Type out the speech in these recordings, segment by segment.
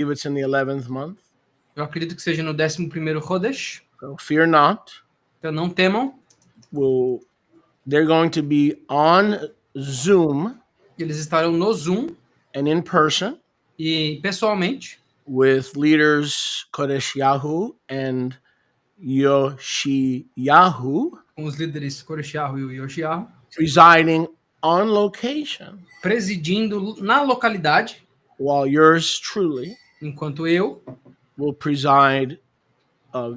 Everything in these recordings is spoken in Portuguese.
believe it's in the 11th month. Eu acredito que seja no 11º Chodesh. So fear not. Então não temam. They're going to be on Zoom. Eles estarão no Zoom. And in person. E pessoalmente. With leaders Koreshiyahu and Yoshiyahu. Com os líderes Koreshiyahu e Yoshiyahu. Presiding on location. Presidindo na localidade. While yours truly. Enquanto eu. Will preside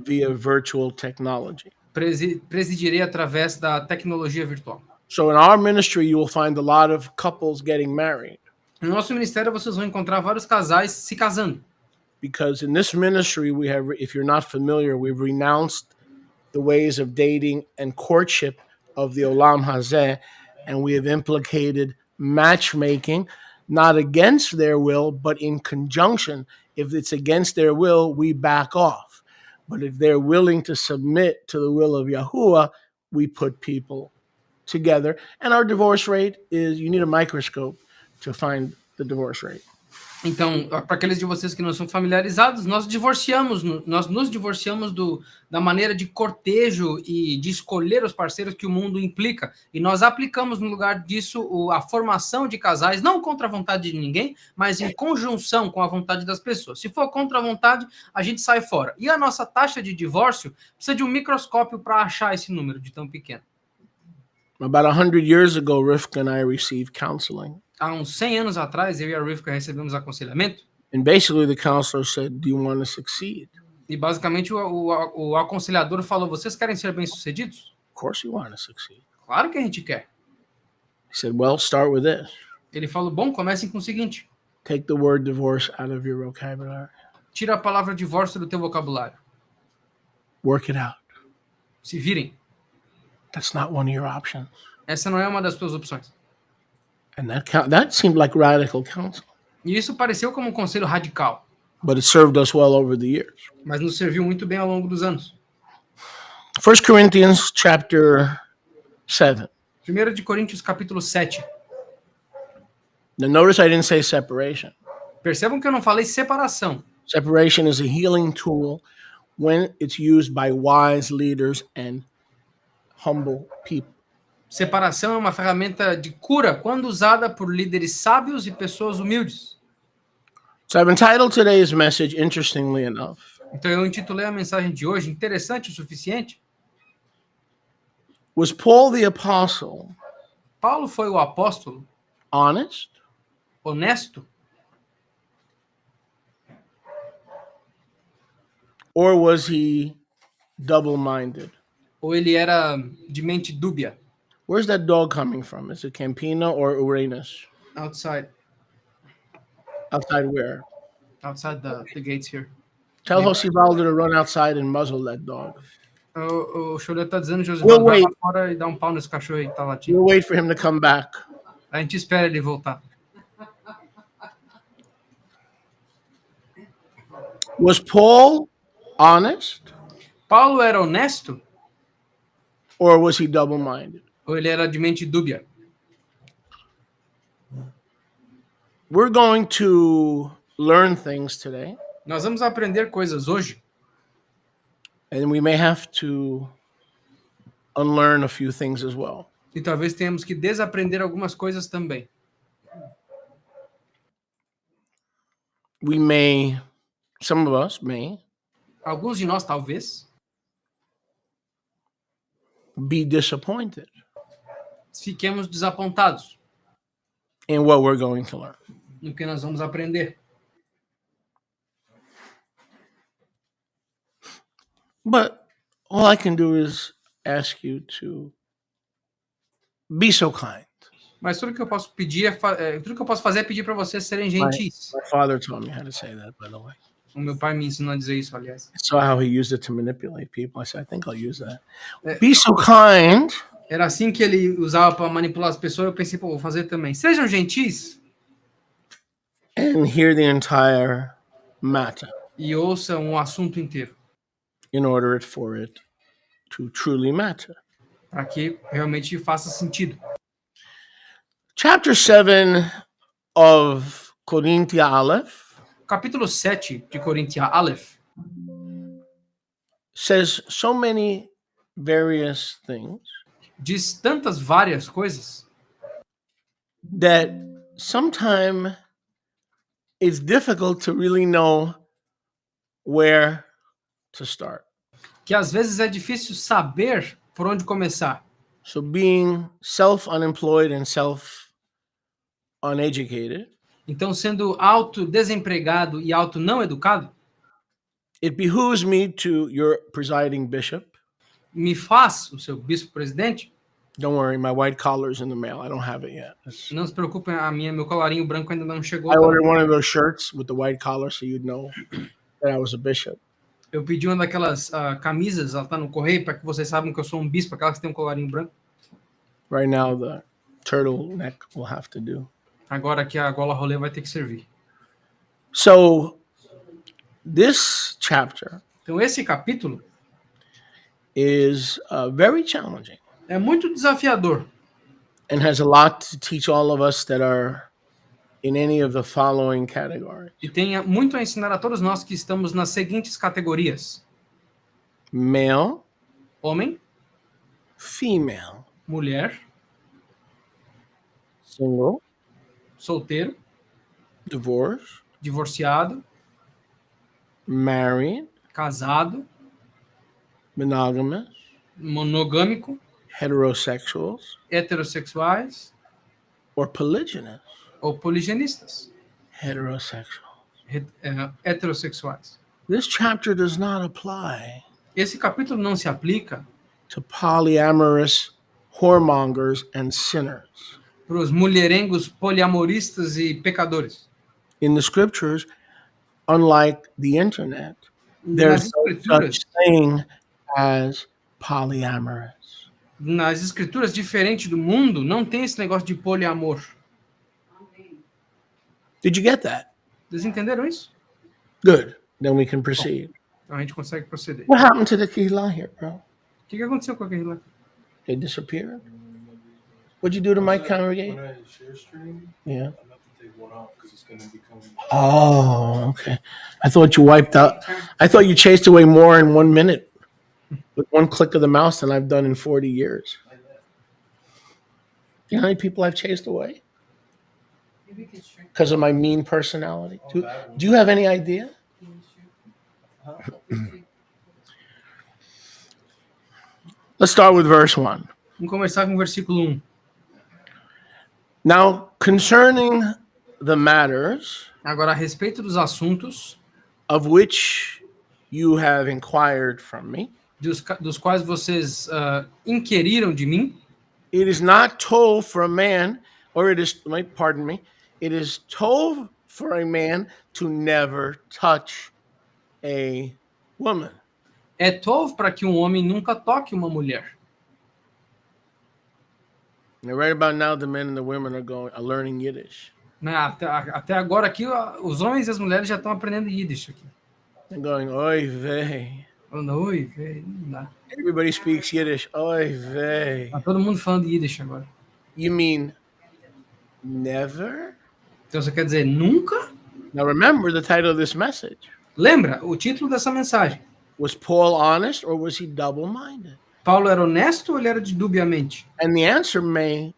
via virtual technology. Presidirei através da tecnologia virtual. So in our ministry you will find a lot of couples getting married. No nosso ministério vocês vão encontrar vários casais se casando. Because in this ministry we have, if you're not familiar, we've renounced the ways of dating and courtship of the Olam Hazeh, and we have implicated matchmaking, not against their will, but in conjunction. If it's against their will, we back off. But if they're willing to submit to the will of Yahuwah, we put people together. And our divorce rate is, you need a microscope to find the divorce rate. Então, para aqueles de vocês que não são familiarizados, nós nos divorciamos da maneira de cortejo e de escolher os parceiros que o mundo implica. E nós aplicamos no lugar disso a formação de casais, não contra a vontade de ninguém, mas em conjunção com a vontade das pessoas. Se for contra a vontade, a gente sai fora. E a nossa taxa de divórcio precisa de um microscópio para achar esse número de tão pequeno. About 100 years ago, Rivka and I received counseling. Há uns 100 anos atrás, eu e a Rivka recebemos aconselhamento. And basically the counselor said, do you want to succeed? E basicamente o aconselhador falou, vocês querem ser bem-sucedidos? Of course you want to succeed. Claro que a gente quer. He said, well, start with this. Ele falou, bom, comecem com o seguinte. Take the word divorce out of your vocabulary. Tira a palavra divórcio do teu vocabulário. Work it out. Se virem. That's not one of your options. Essa não é uma das tuas opções. And that seemed like radical counsel. E isso pareceu como um conselho radical. But it served us well over the years. Mas nos serviu muito bem ao longo dos anos. 1 Corinthians chapter 7. 1 de Coríntios capítulo 7. Now notice I didn't say separation. Percebam que eu não falei separação. Separation is a healing tool when it's used by wise leaders and humble people. Separação é uma ferramenta de cura quando usada por líderes sábios e pessoas humildes. So I've entitled today's message, interestingly enough. Então eu intitulei a mensagem de hoje, interessante o suficiente. Was Paul the apostle Paulo foi o apóstolo honest? Honesto? Or was he double-minded? Ou ele era de mente dúbia? Where's that dog coming from? Is it Campina or Uranus? Outside. Outside where? Outside the gates here. Tell Josivaldo to run outside and muzzle that dog. O Choleto tá dizendo, Josivaldo, vai lá fora e dá um pau nesse cachorro aí que tá latindo. We'll wait for him to come back. A gente espera ele voltar. Was Paul honest? Paulo era honesto? Or was he double-minded? Ou ele era de mente dúbia? We're going to learn things today. Nós vamos aprender coisas hoje. And we may have to unlearn a few things as well. E talvez tenhamos que desaprender algumas coisas também. We may, some of us may, alguns de nós talvez, be disappointed fiquemos desapontados in what we're going to learn. No que nós vamos aprender. But all I can do is ask you to be so kind. Mas tudo que eu posso pedir tudo que eu posso fazer é pedir para vocês serem gentis. My father taught me how to say that, by the way. O meu pai me ensinou a dizer isso, aliás. I saw how he used it to manipulate people. I said, I think I'll use that. Be so kind. Era assim que ele usava para manipular as pessoas. Eu pensei, pô, vou fazer também. Sejam gentis. And hear the entire matter. E ouçam o assunto inteiro. In order for it to truly matter. Para que realmente faça sentido. Chapter 7 of Korinthia Aleph. capítulo 7 de Coríntia Aleph says so many various things diz tantas várias coisas that sometimes it's difficult to really know where to start. que às vezes é difícil saber por onde começar. So being self-unemployed and self-uneducated, Então, sendo autodesempregado e auto não educado, it behooves me to your presiding bishop. me faz, o seu bispo-presidente, Don't worry, my white collar's in the mail. I don't have it yet. não se preocupe, meu colarinho branco ainda não chegou. I ordered one of those shirts with the white collar so you'd know that I was a bishop. Eu pedi uma daquelas camisas, ela tá no correio, para que vocês saibam que eu sou um bispo, aquelas que tem um colarinho branco. Right now, the turtleneck will have to do. Agora que a gola rolê vai ter que servir. So, this chapter Então, esse capítulo is very challenging é muito desafiador and has a lot to teach all of us that are in any of the following categories: e tem muito a ensinar a todos nós que estamos nas seguintes categorias: male, homem, female, mulher, single, solteiro, divorced, divorciado, married, casado, monogamous, monogâmico, heterosexuals, heterossexuais or polygynous. ou poligenistas, Heterosexual. heterossexuais. This chapter does not apply Esse capítulo não se aplica to polyamorous whoremongers and sinners. para os mulherengos poliamoristas e pecadores. In the scriptures, unlike the internet, there's no such thing as polyamorous. Nas escrituras, diferente do mundo, não tem esse negócio de poliamor. Did you get that? Vocês entenderam isso? Good. Then we can proceed. Então a gente consegue proceder. What happened to the Kihla here, bro? O que aconteceu com aquele lá? They disappeared? What'd you do to my congregation? When I share stream, Yeah. I'm about to take one off because it's going to become. Oh, okay. I thought you wiped out. I thought you chased away more in 1 minute with one click of the mouse than I've done in 40 years. You know how many people I've chased away? Because of my mean personality. Do you have any idea? Let's start with verse 1. Vamos começar com o versículo 1. Now, concerning the matters Agora, a respeito dos assuntos of which you have inquired from me, dos quais vocês inquiriram de mim, it is not told for a man, or it is, pardon me, it is told for a man to never touch a woman. é tov para que um homem nunca toque uma mulher. And right about now, the men and the women are learning Yiddish. Né? Até agora aqui, os homens e as mulheres já estão aprendendo Yiddish aqui. They're going, oy vey. Falando, oi, velho, não dá. Everybody speaks Yiddish. Oy vey. Tá todo mundo falando Yiddish agora. You mean never? Então você quer dizer nunca? Now remember the title of this message. Lembra o título dessa mensagem? Was Paul honest or was he double-minded? Paulo era honesto ou ele era de dubiamente? And the answer may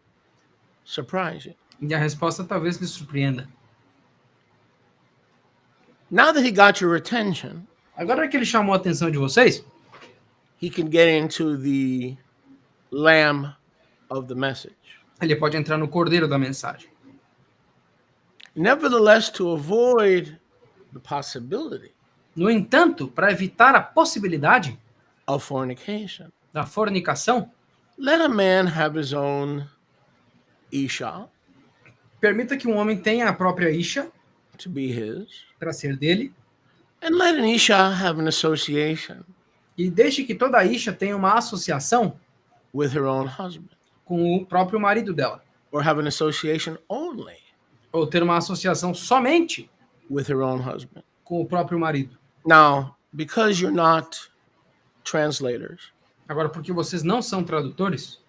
surprise you. E a resposta talvez lhe surpreenda. Now that he got your attention, Agora que ele chamou a atenção de vocês, he can get into the lamb of the message. ele pode entrar no cordeiro da mensagem. Nevertheless, to avoid the possibility No entanto, para evitar a possibilidade of fornication, da fornicação, let a man have his own isha permita que um homem tenha a própria isha to be his, para ser dele and let an isha have an association e deixe que toda isha tenha uma associação with her own husband, com o próprio marido dela, or have an association only ou ter uma associação somente with her own husband. com o próprio marido. Now, because you're not translators, Agora, porque vocês não são tradutores,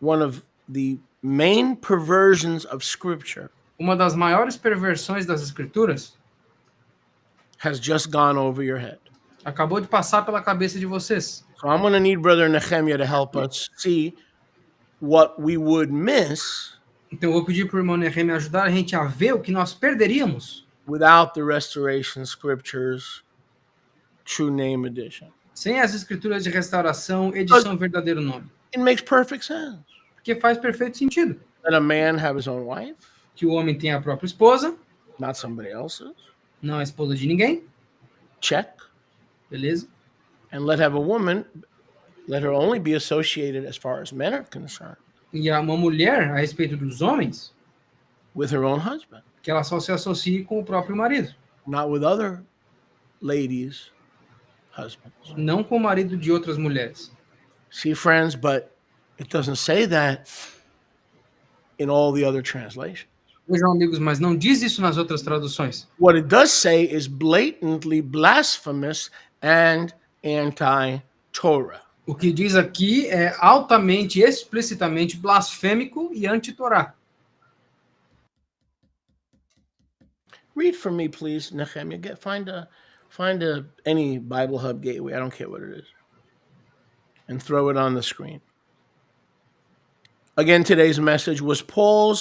one of the main perversions of Scripture uma das maiores perversões das escrituras has just gone over your head. Acabou de passar pela cabeça de vocês. So I'm going to need Brother Nehemiah to help us see what we would miss Então eu vou pedir para o irmão Nehemia ajudar a gente a ver o que nós perderíamos without the Restoration Scriptures True Name Edition. sem as escrituras de restauração, edição verdadeiro nome. It makes perfect sense Porque faz perfeito sentido that a man have his own wife, que o homem tenha a própria esposa, not somebody else's. não a esposa de ninguém, Check. beleza? And let have a woman, let her only be associated as far as men are concerned E uma mulher, a respeito dos homens, with her own husband, que ela só se associe com o próprio marido, not with other ladies' husbands. não com o marido de outras mulheres. See, friends, but it doesn't say that in all the other translations. Vejam, amigos, mas não diz isso nas outras traduções. What it does say is blatantly blasphemous and anti-Torah. O que diz aqui é altamente, explicitamente blasfêmico e anti-Torá. Read for me, please, Nehemiah. Find any Bible Hub gateway. I don't care what it is, and throw it on the screen. Again, today's message was Paul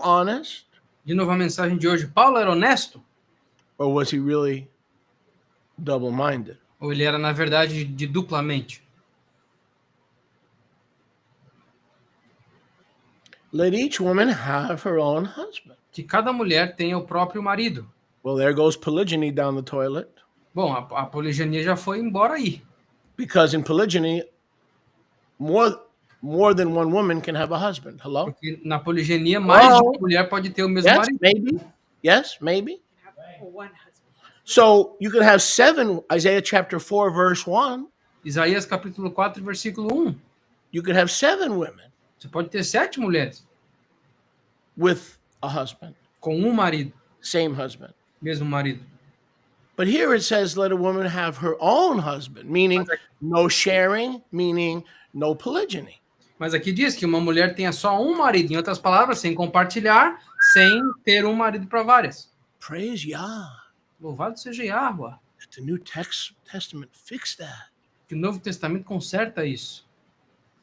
honest, De novo, a mensagem de hoje. Paulo era honesto? or was he really double-minded? Ou ele era, na verdade, de duplamente? Let each woman have her own husband. Que cada mulher tenha o próprio marido. Well, there goes polygyny down the toilet, Bom, a poliginia já foi embora aí. because in polygyny, more than one woman can have a husband. Hello? Porque na poliginia, mais de uma mulher pode ter o mesmo Yes, marido. maybe. Yes, maybe. One husband. So you could have 7, Isaiah chapter 4, verse 1. Isaías capítulo 4, versículo 1. You could have 7 women Você pode ter 7 mulheres with a husband, com um marido, same husband. mesmo marido. But here it says, let a woman have her own husband, meaning no sharing, meaning no polygyny. Mas aqui diz que uma mulher tenha só um marido. Em outras palavras, sem compartilhar, sem ter um marido para várias. Praise Yah. Louvado seja Yahweh. That the New Testament fixed that. Que o Novo Testamento conserta isso.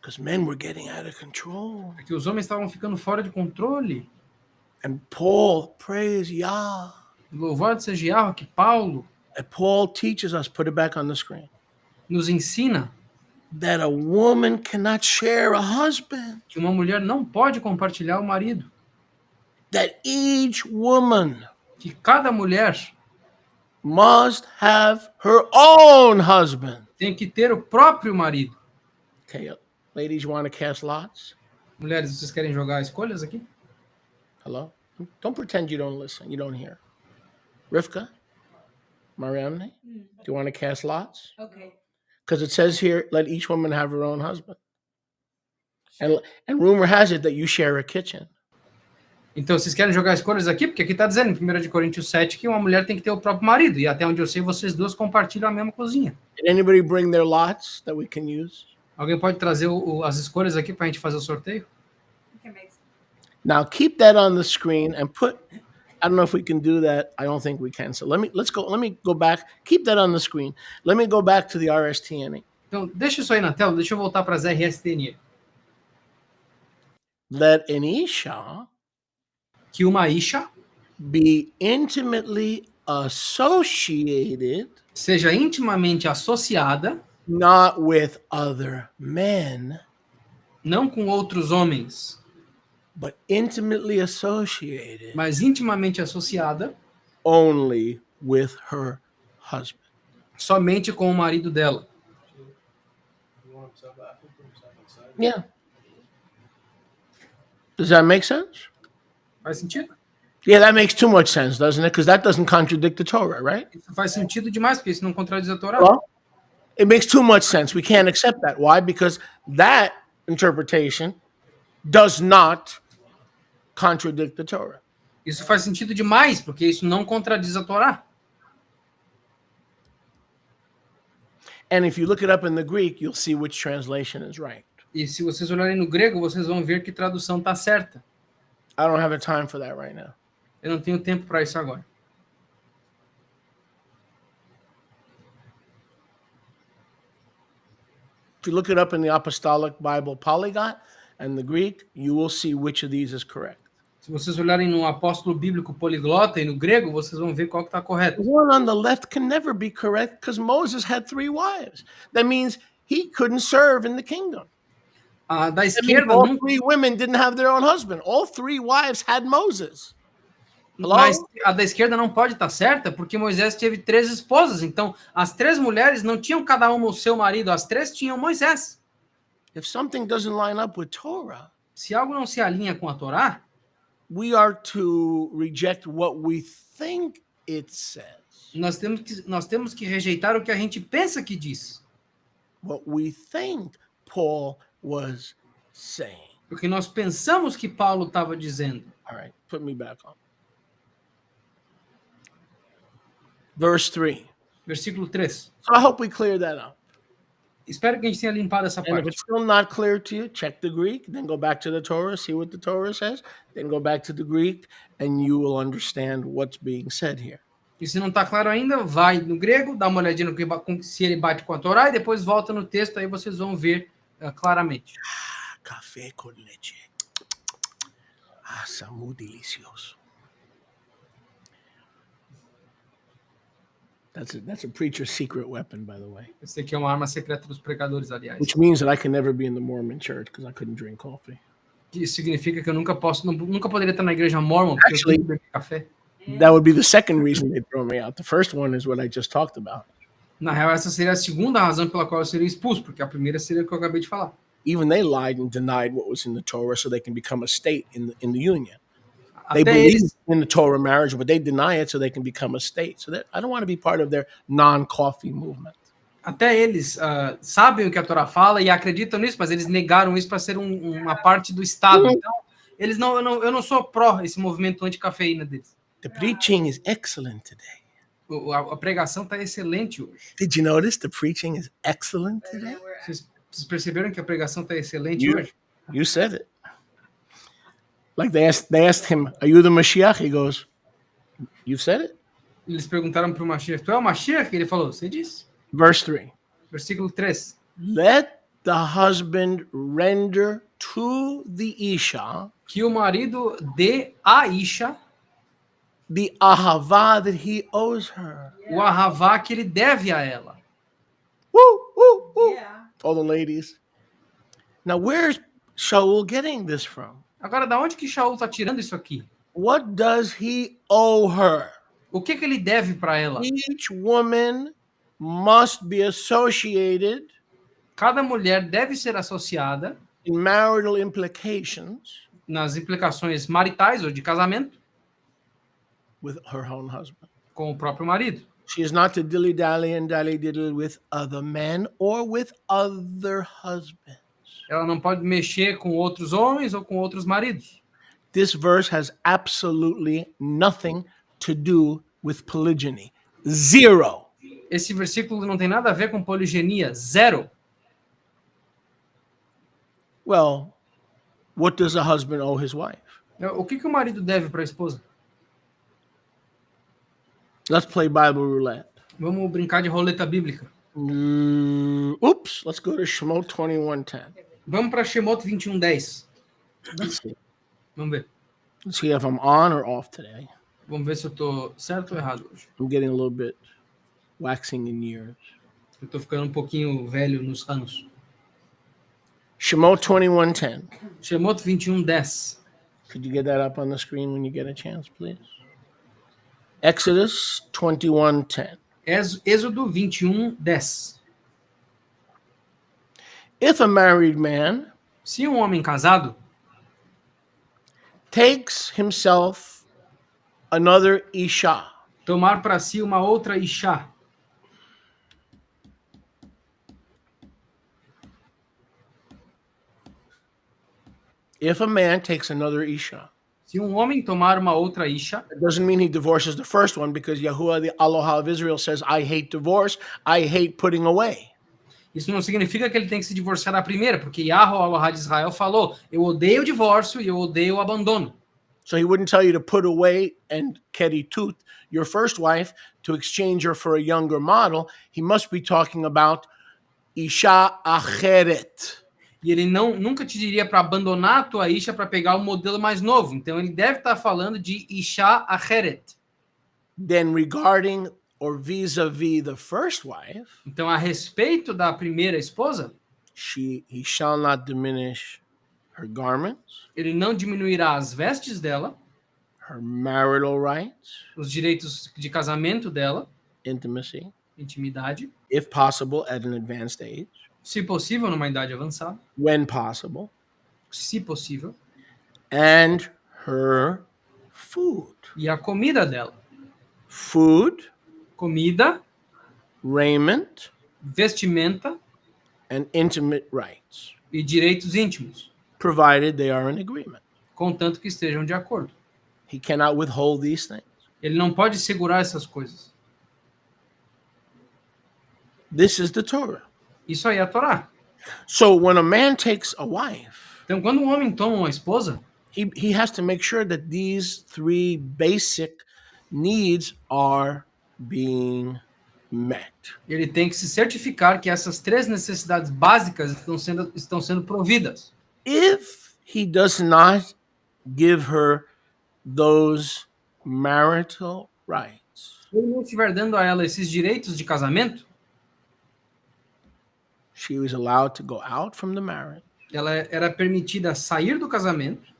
Because men were getting out of control. Porque os homens estavam ficando fora de controle. And Paul, praise Yah. Louvado seja Yahweh, que Paulo And Paul teaches us, put it back on the screen, nos ensina that a woman cannot share a husband. que uma mulher não pode compartilhar o marido. That each woman Que cada mulher must have her own husband. tem que ter o próprio marido. Okay, ladies, you want to cast lots? Mulheres, vocês querem jogar escolhas aqui? Hello? Don't pretend you don't listen, you don't hear. Rivka? Mariamne? Do you want to cast lots? Okay. Because it says here, let each woman have her own husband. And rumor has it that you share a kitchen. Então, vocês querem jogar escolhas aqui? Porque aqui está dizendo, em 1 de Coríntios 7, que uma mulher tem que ter o próprio marido. E até onde eu sei, vocês duas compartilham a mesma cozinha. Did anybody bring their lots that we can use? Alguém pode trazer as escolhas aqui para a gente fazer o sorteio? You can make some. Now keep that on the screen and put, I don't know if we can do that. I don't think we can. So let me go back. Keep that on the screen. Let me go back to the RSTNE. Então, deixa isso aí na tela. Deixa eu voltar para as RSTNE. Let an Isha Que uma Isha be intimately associated, seja intimamente associada, not with other men, não com outros homens, but intimately associated mas intimamente associada only with her husband. somente com o marido dela. You want them side by side, put them side by side. Yeah. Does that make sense? Faz sentido? Yeah, that makes too much sense, doesn't it? Because that doesn't contradict the Torah, right? Isso faz sentido demais, porque isso não contradiz a Torá. Well, it makes too much sense. We can't accept that. Why? Because that interpretation does not contradict the Torah. Isso faz sentido demais, porque isso não contradiz a Torá. And if you look it up in the Greek, you'll see which translation is right. E se vocês olharem no grego, vocês vão ver que tradução está certa. I don't have the time for that right now. Eu não tenho tempo para isso agora. If you look it up in the Apostolic Bible Polyglot and the Greek, you will see which of these is correct. Se vocês olharem no apóstolo bíblico poliglota e no grego, vocês vão ver qual que está The correto. one on the left can never be correct because Moses had 3 wives. That means he couldn't serve in the kingdom. A da That means esquerda, all não, 3 women didn't have their own husband. All 3 wives had Moses. Hello? mas a da esquerda não pode estar certa, porque Moisés teve 3 esposas. Então, as 3 mulheres não tinham cada uma o seu marido, as 3 tinham Moisés. If something doesn't line up with Torah, Se algo não se alinha com a Torá, we are to reject what we think it says. nós temos que rejeitar o que a gente pensa que diz. What we think Paul was saying. Porque nós pensamos que Paulo estava dizendo. All right, put me back on. Verse 3. Versículo 3. So I hope we clear that up. Espero que a gente tenha limpado essa And if parte. it's still not clear to you, check the Greek, then go back to the Torah, see what the Torah says, then go back to the Greek, and you will understand what's being said here. E se não está claro ainda, vai no grego, dá uma olhadinha no que, se ele bate com a Torá e depois volta no texto, aí vocês vão ver claramente. Café con leche. Está muy delicioso. That's a preacher's secret weapon, by the way. Esse aqui é uma arma secreta dos pregadores, aliás. Which means that I can never be in the Mormon church because I couldn't drink coffee. Isso significa que eu nunca poderia estar na igreja mormon, porque Actually- eu tenho que beber café. That would be the second reason they throw me out. The first one is what I just talked about. Na real, essa seria a segunda razão pela qual eu seria expulso, porque a primeira seria o que eu acabei de falar. Even they lied and denied what was in the Torah so they can become a state in the union. They Até believe eles, in the Torah marriage, but they deny it so they can become a state. So I don't want to be part of their non-coffee movement. até eles sabem o que a Torá fala e acreditam nisso, mas eles negaram isso para ser uma parte do Estado. Então, eles eu não sou pró esse movimento anti-cafeína deles. The preaching is excellent today. A pregação está excelente hoje. Did you notice the preaching is excellent today? Vocês perceberam que a pregação está excelente You- hoje? You said it. Like they asked him, "Are you the Mashiach?" He goes, "You said it." Eles perguntaram para o Mashiach, tu é o Mashiach? Ele falou, você disse. Verse 3. Versículo 3. Let the husband render to the Isha Que o marido dê a Isha the ahava that he owes her. o ahavá que ele deve a ela. Woo, woo, woo. Yeah. All the ladies. Now, where's Shaul getting this from? Agora, da onde que Shaul está tirando isso aqui? What does he owe her? O que ele deve para ela? Each woman must be associated Cada mulher deve ser associada in marital implications nas implicações maritais ou de casamento with her own husband. com o próprio marido. She is not to dilly-dally and dally-diddle with other men or with other husbands. Ela não pode mexer com outros homens ou com outros maridos. This verse has absolutely nothing to do with polygyny. Zero. Esse versículo não tem nada a ver com poligenia, zero. Well, what does a husband owe his wife? O que o marido deve para a esposa? Let's play Bible roulette. Vamos brincar de roleta bíblica. Oops, let's go to Shemot 21:10. Vamos para Shemot 21:10. Let's see. Vamos ver. Let's see if I'm on or off today. Vamos ver se eu tô certo ou errado hoje. I'm getting a little bit waxing in years. Eu tô ficando um pouquinho velho nos anos. Shemot 21:10. Shemot 21:10. Could you get that up on the screen when you get a chance, please? Exodus 21:10. Êxodo 21:10. If a married man Se um homem casado takes himself another isha, tomar para si uma outra Isha, if a man takes another isha, se um homem tomar uma outra Isha, it doesn't mean he divorces the first one because Yahuwah, the Aloha of Israel, says, I hate divorce, I hate putting away. isso não significa que ele tem que se divorciar da primeira, porque Yahweh, Aloha de Israel, falou, eu odeio o divórcio e eu odeio o abandono. So he wouldn't tell you to put away and keritut, your first wife, to exchange her for a younger model. He must be talking about isha acheret. E ele nunca te diria para abandonar a tua Isha para pegar o modelo mais novo. Então ele deve estar falando de Isha Acheret. Then regarding or vis-a-vis the first wife, Então, a respeito da primeira esposa, he shall not diminish her garments, ele não diminuirá as vestes dela, her marital rights, os direitos de casamento dela, intimacy, intimidade, if possible at an advanced age, se possível, numa idade avançada, when possible, se possível, and her food. e a comida dela. Food, Comida, raiment, vestimenta and intimate rights, e direitos íntimos, provided they are in agreement. contanto que estejam de acordo. He cannot withhold these things. Ele não pode segurar essas coisas. This is the Torah. Isso aí é a Torá. So when a man takes a wife, Então, quando um homem toma uma esposa, he has to make sure that these three basic needs are being met. ele tem que se certificar que essas três necessidades básicas estão sendo providas. If he does not give her those marital rights, Se ele não estiver dando a ela esses direitos de casamento, she was allowed to go out from the marriage ela era permitida sair do casamento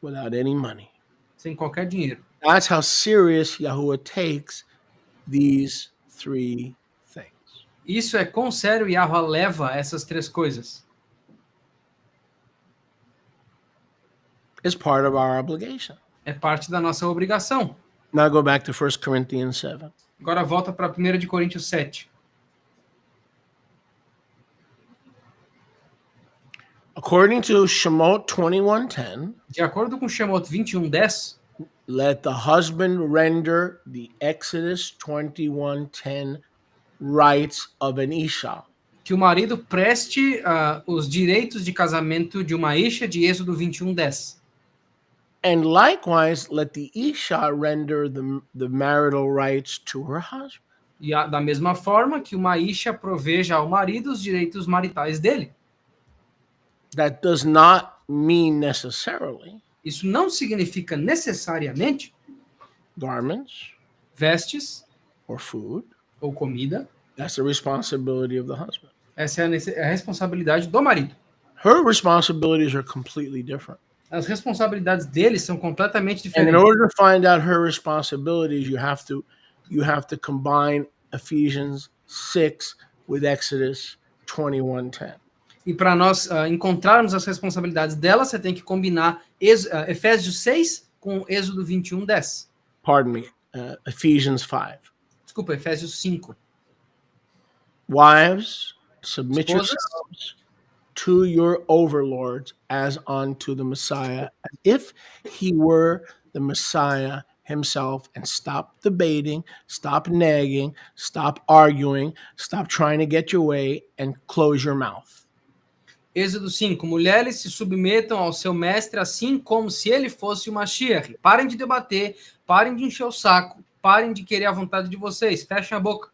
without any money. sem qualquer dinheiro. That's how serious Yahuwah takes these three things. Isso é quão sério Yahweh leva essas três coisas. It's part of our obligation. É parte da nossa obrigação. Now go back to 1 Corinthians 7. Agora volta para 1 de Coríntios 7. According to Shemot 21:10, De acordo com Shemot 21:10, let the husband render the Exodus 21:10 rights of an Isha. que o marido preste os direitos de casamento de uma Isha de Êxodo 21:10. And likewise, let the Isha render the marital rights to her husband. E da mesma forma que uma Isha proveja ao marido os direitos maritais dele. That does not mean necessarily Isso não significa necessariamente garments vestes or food. ou comida. That's the responsibility of the husband. Essa é a responsabilidade do marido. Her responsibilities are completely different. As responsabilidades dele são completamente And in diferentes. order to find out her responsibilities, you have to combine Ephesians 6 with Exodus 21:10. E para nós encontrarmos as responsabilidades dela, você tem que combinar Efésios 6 com Êxodo 21:10. Pardon me, Ephesians 5. Desculpa, Efésios 5. Wives, submit Esposas, yourselves to your overlords as unto the Messiah, as if he were the Messiah himself, and stop debating, stop nagging, stop arguing, stop trying to get your way, and close your mouth. Êxodo 5. Mulheres se submetam ao seu mestre assim como se ele fosse o Mashiach. Parem de debater, parem de encher o saco, parem de querer a vontade de vocês. Fechem a boca.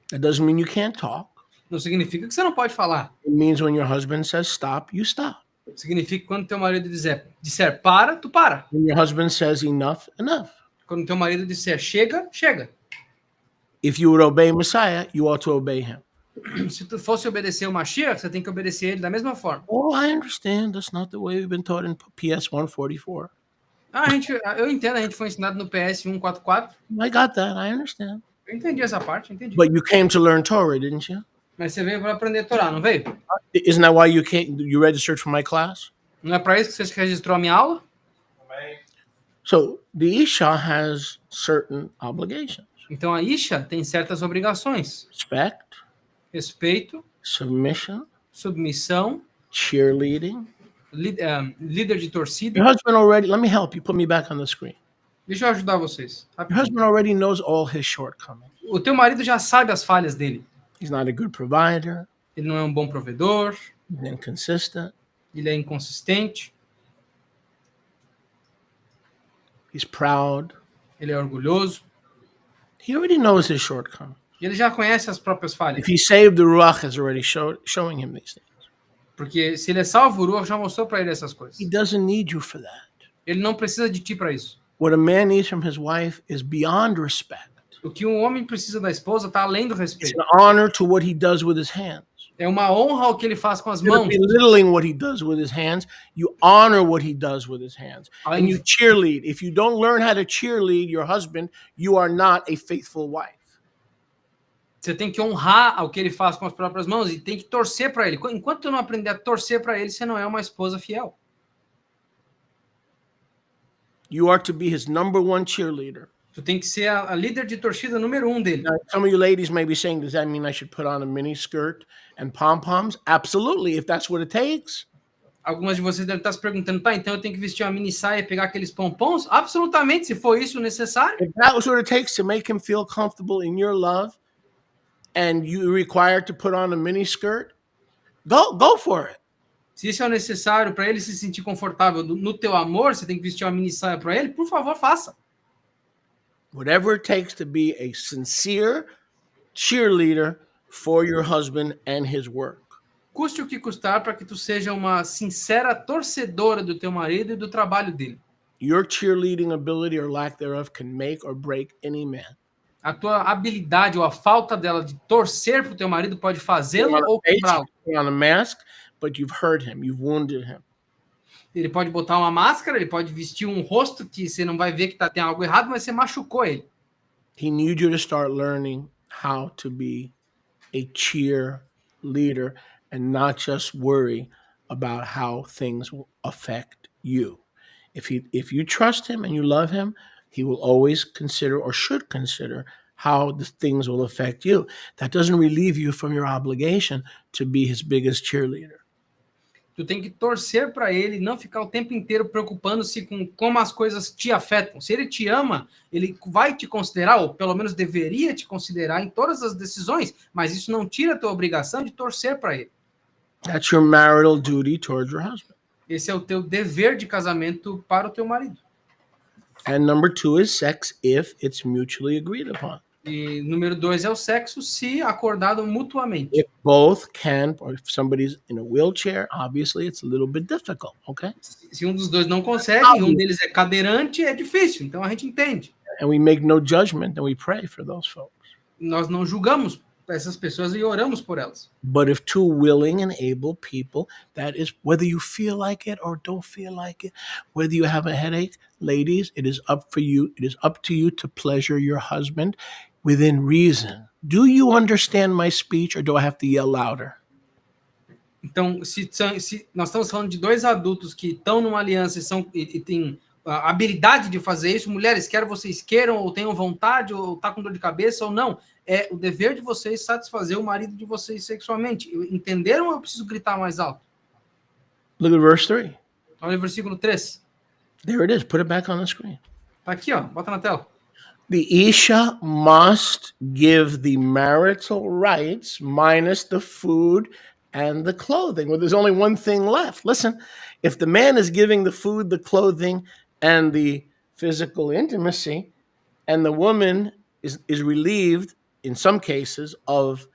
That doesn't mean you can't talk. Não significa que você não pode falar. It means when your husband says stop, you stop. Significa que quando teu marido disser para, tu para. When your husband says enough, enough. Quando teu marido disser chega, chega. If you would obey Messiah, you ought to obey him. Se tu fosse obedecer o Mashiach, você tem que obedecer ele da mesma forma. Oh, I understand. That's not the way we've been taught in PS 144. Eu entendo, a gente foi ensinado no PS 144. I got that. I understand. Eu entendi essa parte, entendi. But you came to learn Torah, didn't you? Mas você veio para aprender a Torá, não veio? Isn't that why you registered for my class? Não é para isso que você se registrou a minha aula? Amém. So the Isha has certain obligations: Então a Isha tem certas obrigações. respect, Respeito, submission, submissão, cheerleading. líder de torcida. Your husband already, let me help you, put me back on the screen. Deixa eu ajudar vocês. Your husband already knows all his shortcomings. O teu marido já sabe as falhas dele. He's not a good provider, Ele não é um bom provedor, he's inconsistent, ele é inconsistente, he's proud. ele é orgulhoso. He already knows his shortcomings. Ele já conhece as próprias falhas. If he's saved, the Ruach has already showing him these things. Porque se ele é salvo, o Ruach já mostrou para ele essas coisas. He doesn't need you for that. Ele não precisa de ti para isso. What a man needs from his wife is beyond respect. O que um homem precisa da esposa está além do It's respeito. an honor to what he does with his hands. É uma honra ao que ele faz com as Instead of mãos. belittling what he does with his hands, you honor what he does with his hands. And you cheerlead. If you don't learn how to cheerlead your husband, you are not a faithful wife. Você tem que honrar ao que ele faz com as próprias mãos e tem que torcer para ele. Enquanto tu não aprender a torcer para ele, você não é uma esposa fiel. You are to be his number one cheerleader. Tu tem que ser a líder de torcida número 1 dele. Now, some of you ladies may be saying, does that mean I should put on a mini skirt and pom-poms? Absolutely, if that's what it takes. Algumas de vocês devem estar se perguntando, tá, então eu tenho que vestir uma mini saia e pegar aqueles pompons? Absolutamente, se for isso necessário. If that was what it takes to make him feel comfortable in your love and you require to put on a mini skirt, go for it. Se isso é necessário para ele se sentir confortável no teu amor, você tem que vestir uma mini saia para ele, por favor, faça. Whatever it takes to be a sincere cheerleader for your husband and his work. Custe o que custar para que tu seja uma sincera torcedora do teu marido e do trabalho dele. Your cheerleading ability or lack thereof can make or break any man. A tua habilidade ou a falta dela de torcer para o teu marido pode fazê-lo ou quebrá-lo. Put on a mask, but you've hurt him, you've wounded him. Ele pode botar uma máscara, ele pode vestir um rosto que você não vai ver que tem algo errado, mas você machucou ele. He needs you to start learning how to be a cheerleader and not just worry about how things will affect you. If you trust him and you love him, he will always consider or should consider how the things will affect you. That doesn't relieve you from your obligation to be his biggest cheerleader. Tu tem que torcer para ele, não ficar o tempo inteiro preocupando-se com como as coisas te afetam. Se ele te ama, ele vai te considerar, ou pelo menos deveria te considerar em todas as decisões, mas isso não tira a tua obrigação de torcer para ele. That's your marital duty towards your husband. Esse é o teu dever de casamento para o teu marido. And number 2 is sex if it's mutually agreed upon. E número 2 é o sexo, se acordado mutuamente. If both can, or if somebody's in a wheelchair, obviously it's a little bit difficult, okay? Se um dos dois não consegue e um deles é cadeirante, é difícil. Então a gente entende. And we make no judgment and we pray for those folks. Nós não julgamos essas pessoas e oramos por elas. But if two willing and able people, that is, whether you feel like it or don't feel like it, whether you have a headache, ladies, it is up for you. It is up to you to pleasure your husband within reason. Do you understand my speech or do I have to yell louder? Então, se nós estamos falando de dois adultos que estão numa aliança e têm a habilidade de fazer isso, mulheres, quer vocês queiram ou tenham vontade ou tá com dor de cabeça ou não, é o dever de vocês satisfazer o marido de vocês sexualmente. Entenderam ou eu preciso gritar mais alto? Look at verse 3. Olha o versículo 3. There it is. Put it back on the screen. Tá aqui, ó. Bota na tela. The Isha must give the marital rights minus the food and the clothing. Well, there's only one thing left. Listen, if the man is giving the food, the clothing, and the physical intimacy, and the woman is relieved in some cases of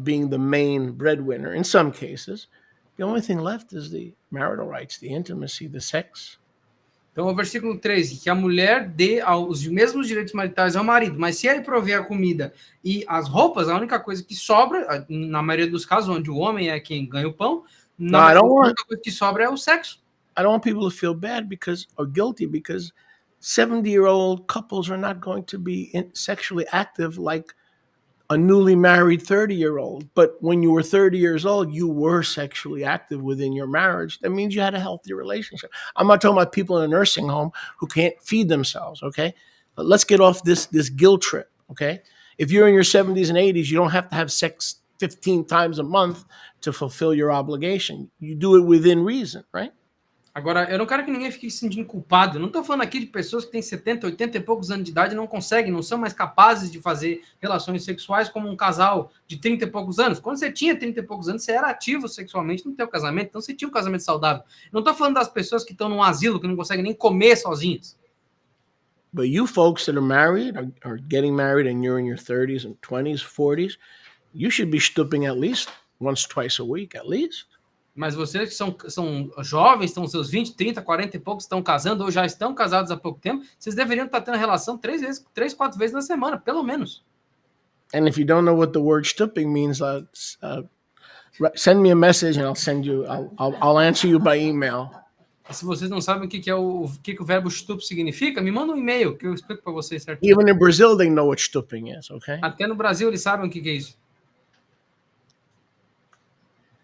being the main breadwinner, in some cases, the only thing left is the marital rights, the intimacy, the sex. Então, o versículo 13, que a mulher dê os mesmos direitos maritais ao marido, mas se ele prover a comida e as roupas, a única coisa que sobra, na maioria dos casos, onde o homem é quem ganha o pão, a única coisa que sobra é o sexo. I don't want people to feel bad or guilty because 70-year-old couples are not going to be sexually active like a newly married 30-year-old. But when you were 30 years old, you were sexually active within your marriage. That means you had a healthy relationship. I'm not talking about people in a nursing home who can't feed themselves, okay? But let's get off this guilt trip, okay? If you're in your 70s and 80s, you don't have to have sex 15 times a month to fulfill your obligation. You do it within reason, right? Agora, eu não quero que ninguém fique se sentindo culpado. Eu não estou falando aqui de pessoas que têm 70, 80 e poucos anos de idade e não conseguem, não são mais capazes de fazer relações sexuais como um casal de 30 e poucos anos. Quando você tinha 30 e poucos anos, você era ativo sexualmente no teu casamento, então você tinha um casamento saudável. Eu não estou falando das pessoas que estão num asilo, que não conseguem nem comer sozinhas. But you folks that are married or getting married and you're in your 30s and 20s, 40s, you should be stooping at least once, twice a week, at least. Mas vocês que são jovens, estão seus 20, 30, 40 e poucos, estão casando ou já estão casados há pouco tempo, vocês deveriam estar tendo relação 3, 4 vezes na semana, pelo menos. And if you don't know what the word stooping means, send me a message and I'll answer you by email. E se vocês não sabem o que o verbo stup significa, me manda um e-mail que eu explico para vocês certo. Even in Brazil, they know what stooping is, okay? Até no Brasil eles sabem o que é isso.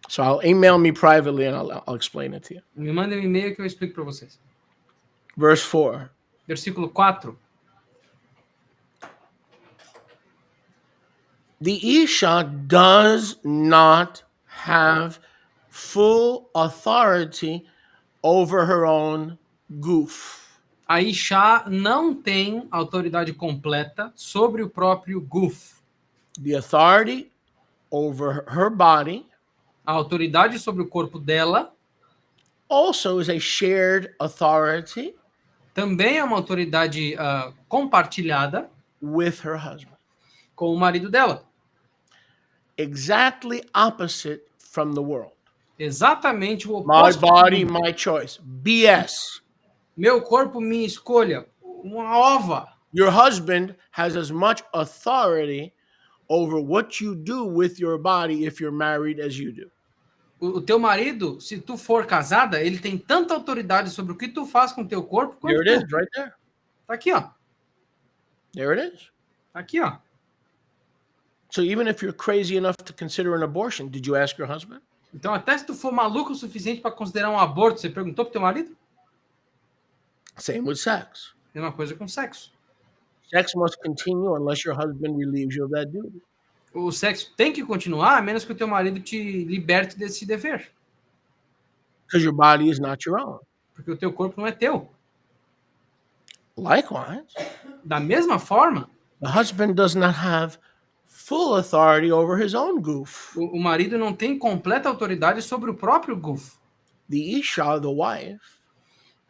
So email me privately and I'll explain it to you. Me mandem um e-mail que eu explico para vocês. Verse 4. Versículo 4. The Isha does not have full authority over her own goof. A Isha não tem autoridade completa sobre o próprio guf. The authority over her body A autoridade sobre o corpo dela also is a shared authority também é uma autoridade compartilhada with her husband. com o marido dela. Exactly opposite from the world. Exatamente o My oposto. body, my choice. BS. Meu corpo, minha escolha. Uma ova. Your husband has as much authority over what you do with your body if you're married as you do. O teu marido, se tu for casada, ele tem tanta autoridade sobre o que tu faz com o teu corpo quanto There it tu. is, right there. Tá aqui, ó. There it is. Tá aqui, ó. So even if you're crazy enough to consider an abortion, did you ask your husband? Então, até se tu for maluco o suficiente para considerar um aborto, você perguntou pro teu marido? Same with sex. Mesma coisa com sexo. Sex must continue unless your husband relieves you of that duty. O sexo tem que continuar, a menos que o teu marido te liberte desse dever. Because your body is not your own. Porque o teu corpo não é teu. Likewise, Da mesma forma, the husband does not have full authority over his own goof. o marido não tem completa autoridade sobre o próprio guf. The Isha, the wife,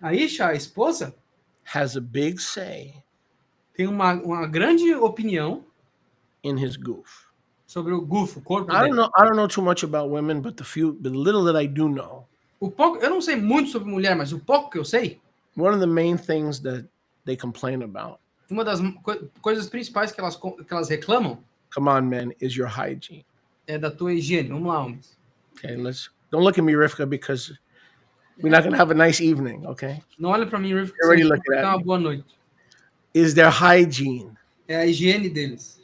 A Isha, a esposa, has a big say tem uma grande opinião in his goof. sobre o guf, o corpo I dele. don't know too much about women, but the little that I do know, O pouco, eu não sei muito sobre mulher, mas o pouco que eu sei, one of the main things that they complain about, uma das coisas principais que elas reclamam come on, men, is your hygiene. é da tua higiene. Vamos lá, homens. Okay, don't look at me, Rivka, because we're not gonna have a nice evening. Okay, Não olha pra mim, Riff, que Already você looking vai at ter uma me. boa noite. is their hygiene. É a higiene deles.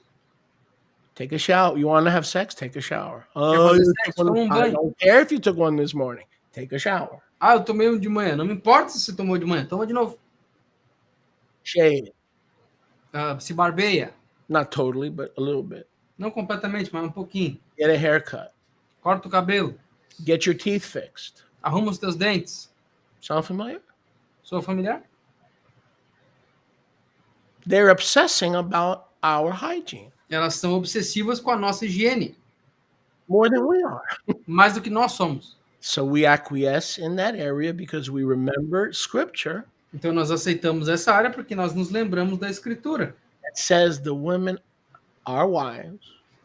Take a shower. You want to have sex? Take a shower. fazer you sexo? took one- Toma I banho. don't care if you took one this morning. Take a shower. Ah, eu tomei um de manhã. Não me importa se você tomou de manhã. Toma de novo. Shave. Se barbeia. Not totally, but a little bit. Não completamente, mas um pouquinho. Get a haircut. Corta o cabelo. Get your teeth fixed. Arruma os teus dentes. Sound familiar? Sou familiar? They're obsessing about our hygiene Elas são obsessivas com a nossa higiene. more than we are. Mais do que nós somos. So we acquiesce in that area because we remember scripture Então nós aceitamos essa área porque nós nos lembramos da escritura. that says the women, our wives,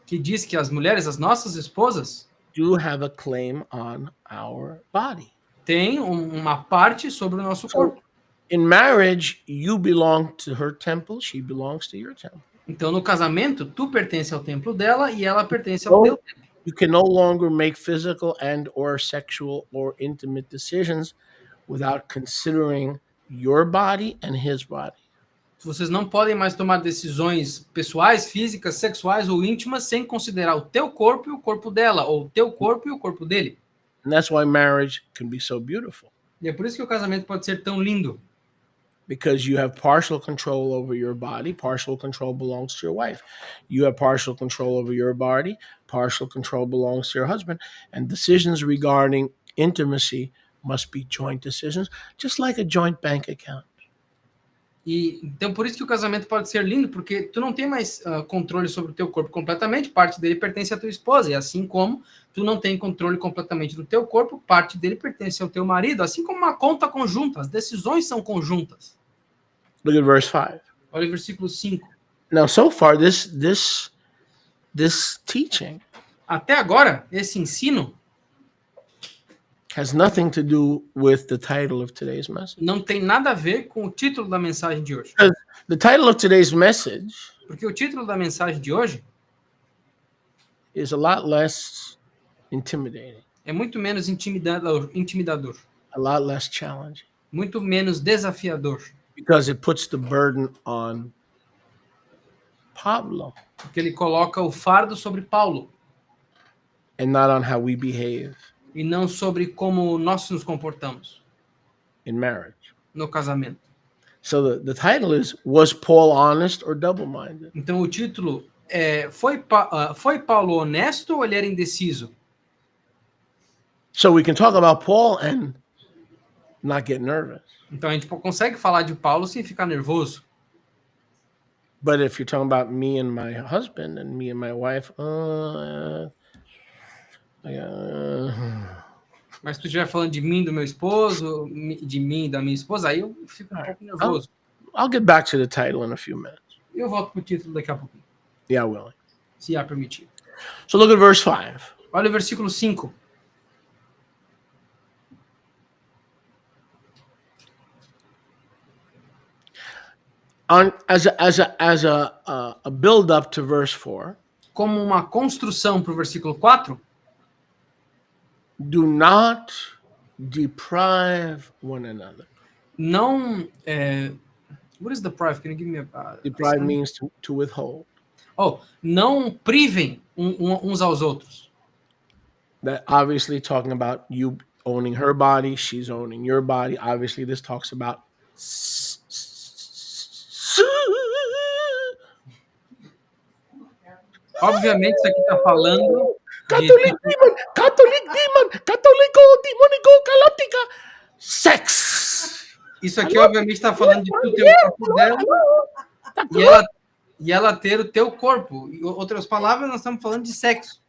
Que diz que as mulheres, as nossas esposas, do have a claim on our body. têm uma parte sobre o nosso corpo. In marriage, you belong to her temple, she belongs to your temple. Então no casamento, tu pertence ao templo dela e ela pertence ao Então, teu templo. You can no longer make physical and or sexual or intimate decisions without considering your body and his body. Vocês não podem mais tomar decisões pessoais, físicas, sexuais ou íntimas sem considerar o teu corpo e o corpo dela, ou o teu corpo e o corpo dele. And that's why marriage can be so beautiful, E é por isso que o casamento pode ser tão lindo. because you have partial control over your body. Partial control belongs to your wife. You have partial control over your body. Partial control belongs to your husband. And decisions regarding intimacy must be joint decisions, just like a joint bank account. E então por isso que o casamento pode ser lindo, porque tu não tem mais controle sobre o teu corpo completamente, parte dele pertence à tua esposa, e assim como tu não tem controle completamente do teu corpo, parte dele pertence ao teu marido, assim como uma conta conjunta, as decisões são conjuntas. Look at verse 5. Olha o versículo 5. Now, so far, this teaching Até agora, esse ensino has nothing to do with the title of today's message. não tem nada a ver com o título da mensagem de hoje. The title of today's message Porque o título da mensagem de hoje is a lot less intimidating, é muito menos intimidador, a lot less challenging, muito menos desafiador, because it puts the burden on Pablo porque ele coloca o fardo sobre Paulo and not on how we behave e não sobre como nós nos comportamos in marriage. no casamento. So the title is, Was Paul Honest or Double-Minded? Então o título é foi Paulo honesto ou ele era indeciso? So we can talk about Paul and not get nervous. Então a gente consegue falar de Paulo sem ficar nervoso. But if you're talking about me and my husband and me and my wife, Mas se tu estiver falando de mim, do meu esposo, de mim e da minha esposa, aí eu fico um pouco nervoso. I'll get back to the title in a few minutes. Eu volto pro título daqui a pouquinho, Yeah, willing. se há permitir. So look at verse 5. Olha o versículo 5. As a build up to verse 4, Como uma construção para o versículo 4, do not deprive one another. não... what is deprive? Can you give me a... Deprive means to withhold. Oh, não privem uns aos outros. That obviously talking about you owning her body, she's owning your body. Obviously, this talks about Obviamente, isso aqui está falando Catholic demon, catholico, demonico, galactica, sex. Isso aqui, obviamente, está falando de tu ter o corpo dela e ela ter o teu corpo. Em outras palavras, nós estamos falando de sexo.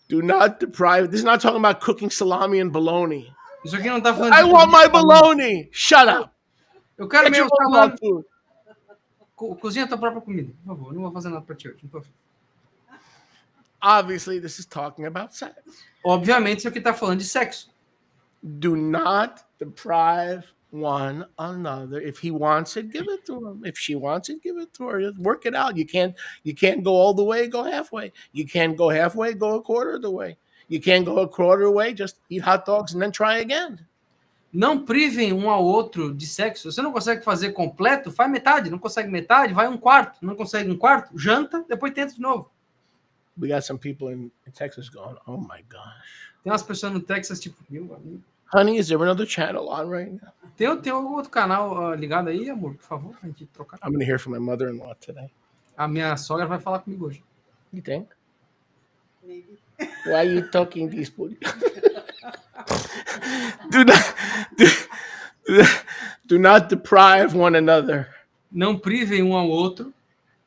Do not deprive. This is not talking about cooking salami and bologna. Isso aqui não está falando I want my bologna. Shut up. Eu quero Get meu your own salame. food. Cozinha a tua própria comida, por favor. Eu não vou fazer nada para ti hoje. Não tô afim. Obviously, this is talking about sex. Obviamente, isso aqui está falando de sexo. Do not deprive one another. If he wants it, give it to him. If she wants it, give it to her. Just work it out. You can't go all the way, go halfway. You can't go halfway, go a quarter of the way. You can't go a quarter way, just eat hot dogs and then try again. Não privem um ao outro de sexo. Você não consegue fazer completo, faz metade. Não consegue metade, vai um quarto. Não consegue um quarto, janta, depois tenta de novo. We got some people in Texas going, oh my gosh. Tem umas pessoas no Texas, tipo, meu amigo. Honey, is there another channel on right now? Tem algum outro canal ligado aí, amor? Por favor, pra gente trocar. I'm going to hear from my mother-in-law today. A minha sogra vai falar comigo hoje. You think? Maybe. Why are you talking these people? do not deprive one another, Não privem um ao outro,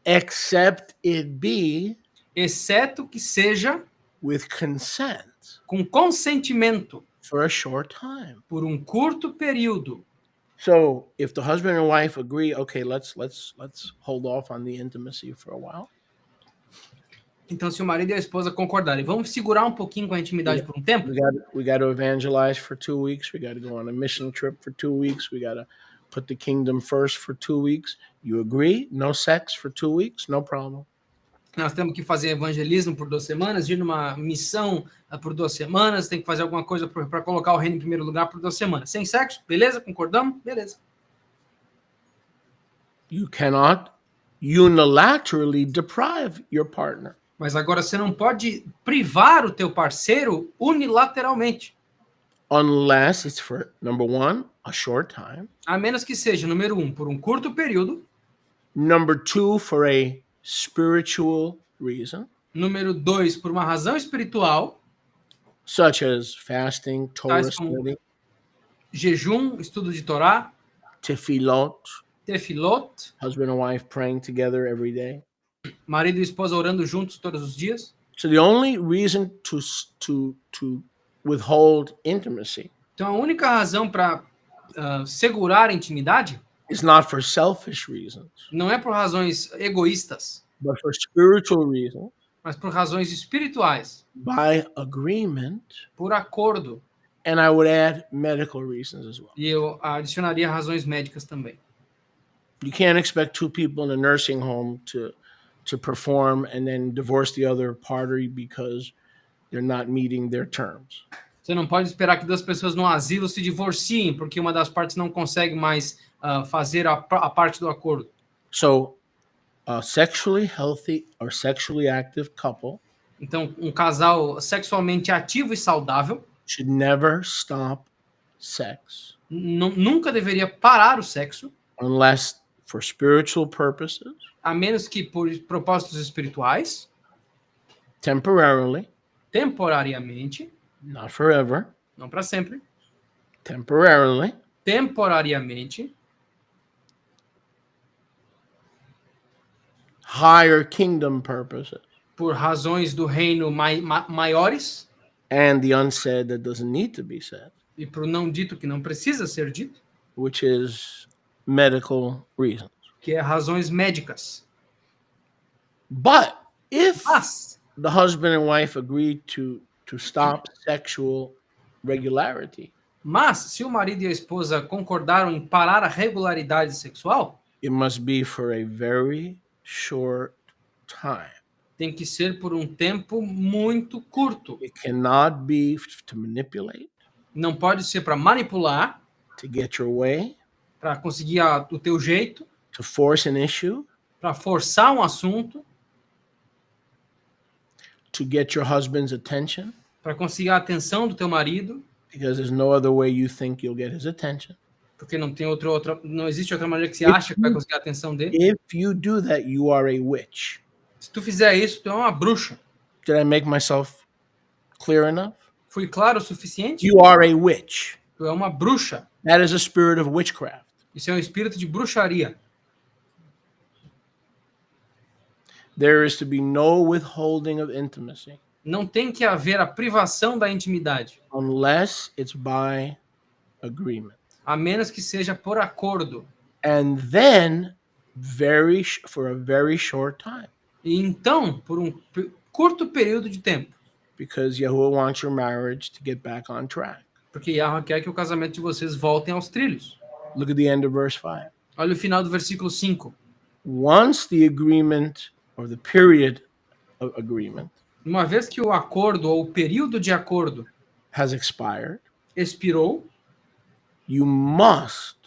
except it be exceto que seja with consent com consentimento for a short time. por um curto período. So if the husband and wife agree, okay, let's hold off on the intimacy for a while. Então, se o marido e a esposa concordarem, vamos segurar um pouquinho com a intimidade por um tempo? We got to evangelize for 2 weeks. We got to go on a mission trip for 2 weeks. We got to put the kingdom first for 2 weeks. You agree? No sex for 2 weeks? No problem. Nós temos que fazer evangelismo por 2 semanas, ir numa missão por 2 semanas, tem que fazer alguma coisa para colocar o reino em primeiro lugar por 2 semanas. Sem sexo? Beleza? Concordamos? Beleza. You cannot unilaterally deprive your partner. Mas agora você não pode privar o teu parceiro unilateralmente. Unless it's for, number 1, a short time. A menos que seja, número 1, por um curto período. Number 2, for a spiritual reason. Número 2, por uma razão espiritual. Such as fasting, Torah Tais como study, jejum, estudo de Torá, tefillot, tefilot, husband and wife praying together every day. marido e esposa orando juntos todos os dias. So the only reason to withhold intimacy Então a única razão para segurar a intimidade is not for selfish reasons, não é por razões egoístas, but for spiritual reasons, mas por razões espirituais, by agreement, por acordo. and I would add medical reasons as well. E eu adicionaria razões médicas também. You can't expect two people in a nursing home to perform and then divorce the other party because they're not meeting their terms. Você não pode esperar que duas pessoas no asilo se divorciem porque uma das partes não consegue mais fazer a parte do acordo. So a sexually healthy or sexually active couple Então, um casal sexualmente ativo e saudável should never stop sex nunca deveria parar o sexo, unless for spiritual purposes, a menos que por propósitos espirituais, temporarily, temporariamente, not forever, não para sempre, temporarily, temporariamente, higher kingdom purposes, por razões do reino maiores and the unsaid that doesn't need to be said, e para o não dito que não precisa ser dito, which is medical reasons. que é razões médicas. But if Mas, the husband and wife agree to stop sexual regularity, se o marido e a esposa concordaram em parar a regularidade sexual, it must be for a very short time. tem que ser por um tempo muito curto. It cannot be to manipulate, Não pode ser para manipular, to get your way, para conseguir o teu jeito, to force an issue, para forçar um assunto, to get your husband's attention, para conseguir a atenção do teu marido, because there's no other way you think you'll get his attention. porque não tem não existe outra maneira que você acha que vai conseguir a atenção dele. If you do that, you are a witch. Se tu fizer isso, tu é uma bruxa. Did I make myself clear enough? Fui claro o suficiente? You are a witch. Tu é uma bruxa. That is a spirit of witchcraft. Isso é um espírito de bruxaria. There is to be no withholding of intimacy Não tem que haver a privação da intimidade, unless it's by agreement. a menos que seja por acordo. And then for a very short time, E então, por um curto período de tempo, because Yahuwah wants your marriage to get back on track. porque Yahweh quer que o casamento de vocês voltem aos trilhos. Look at the end of verse 5. Olha o final do versículo 5. Once the agreement or the period of agreement Uma vez que o acordo ou o período de acordo has expired, expirou, you must,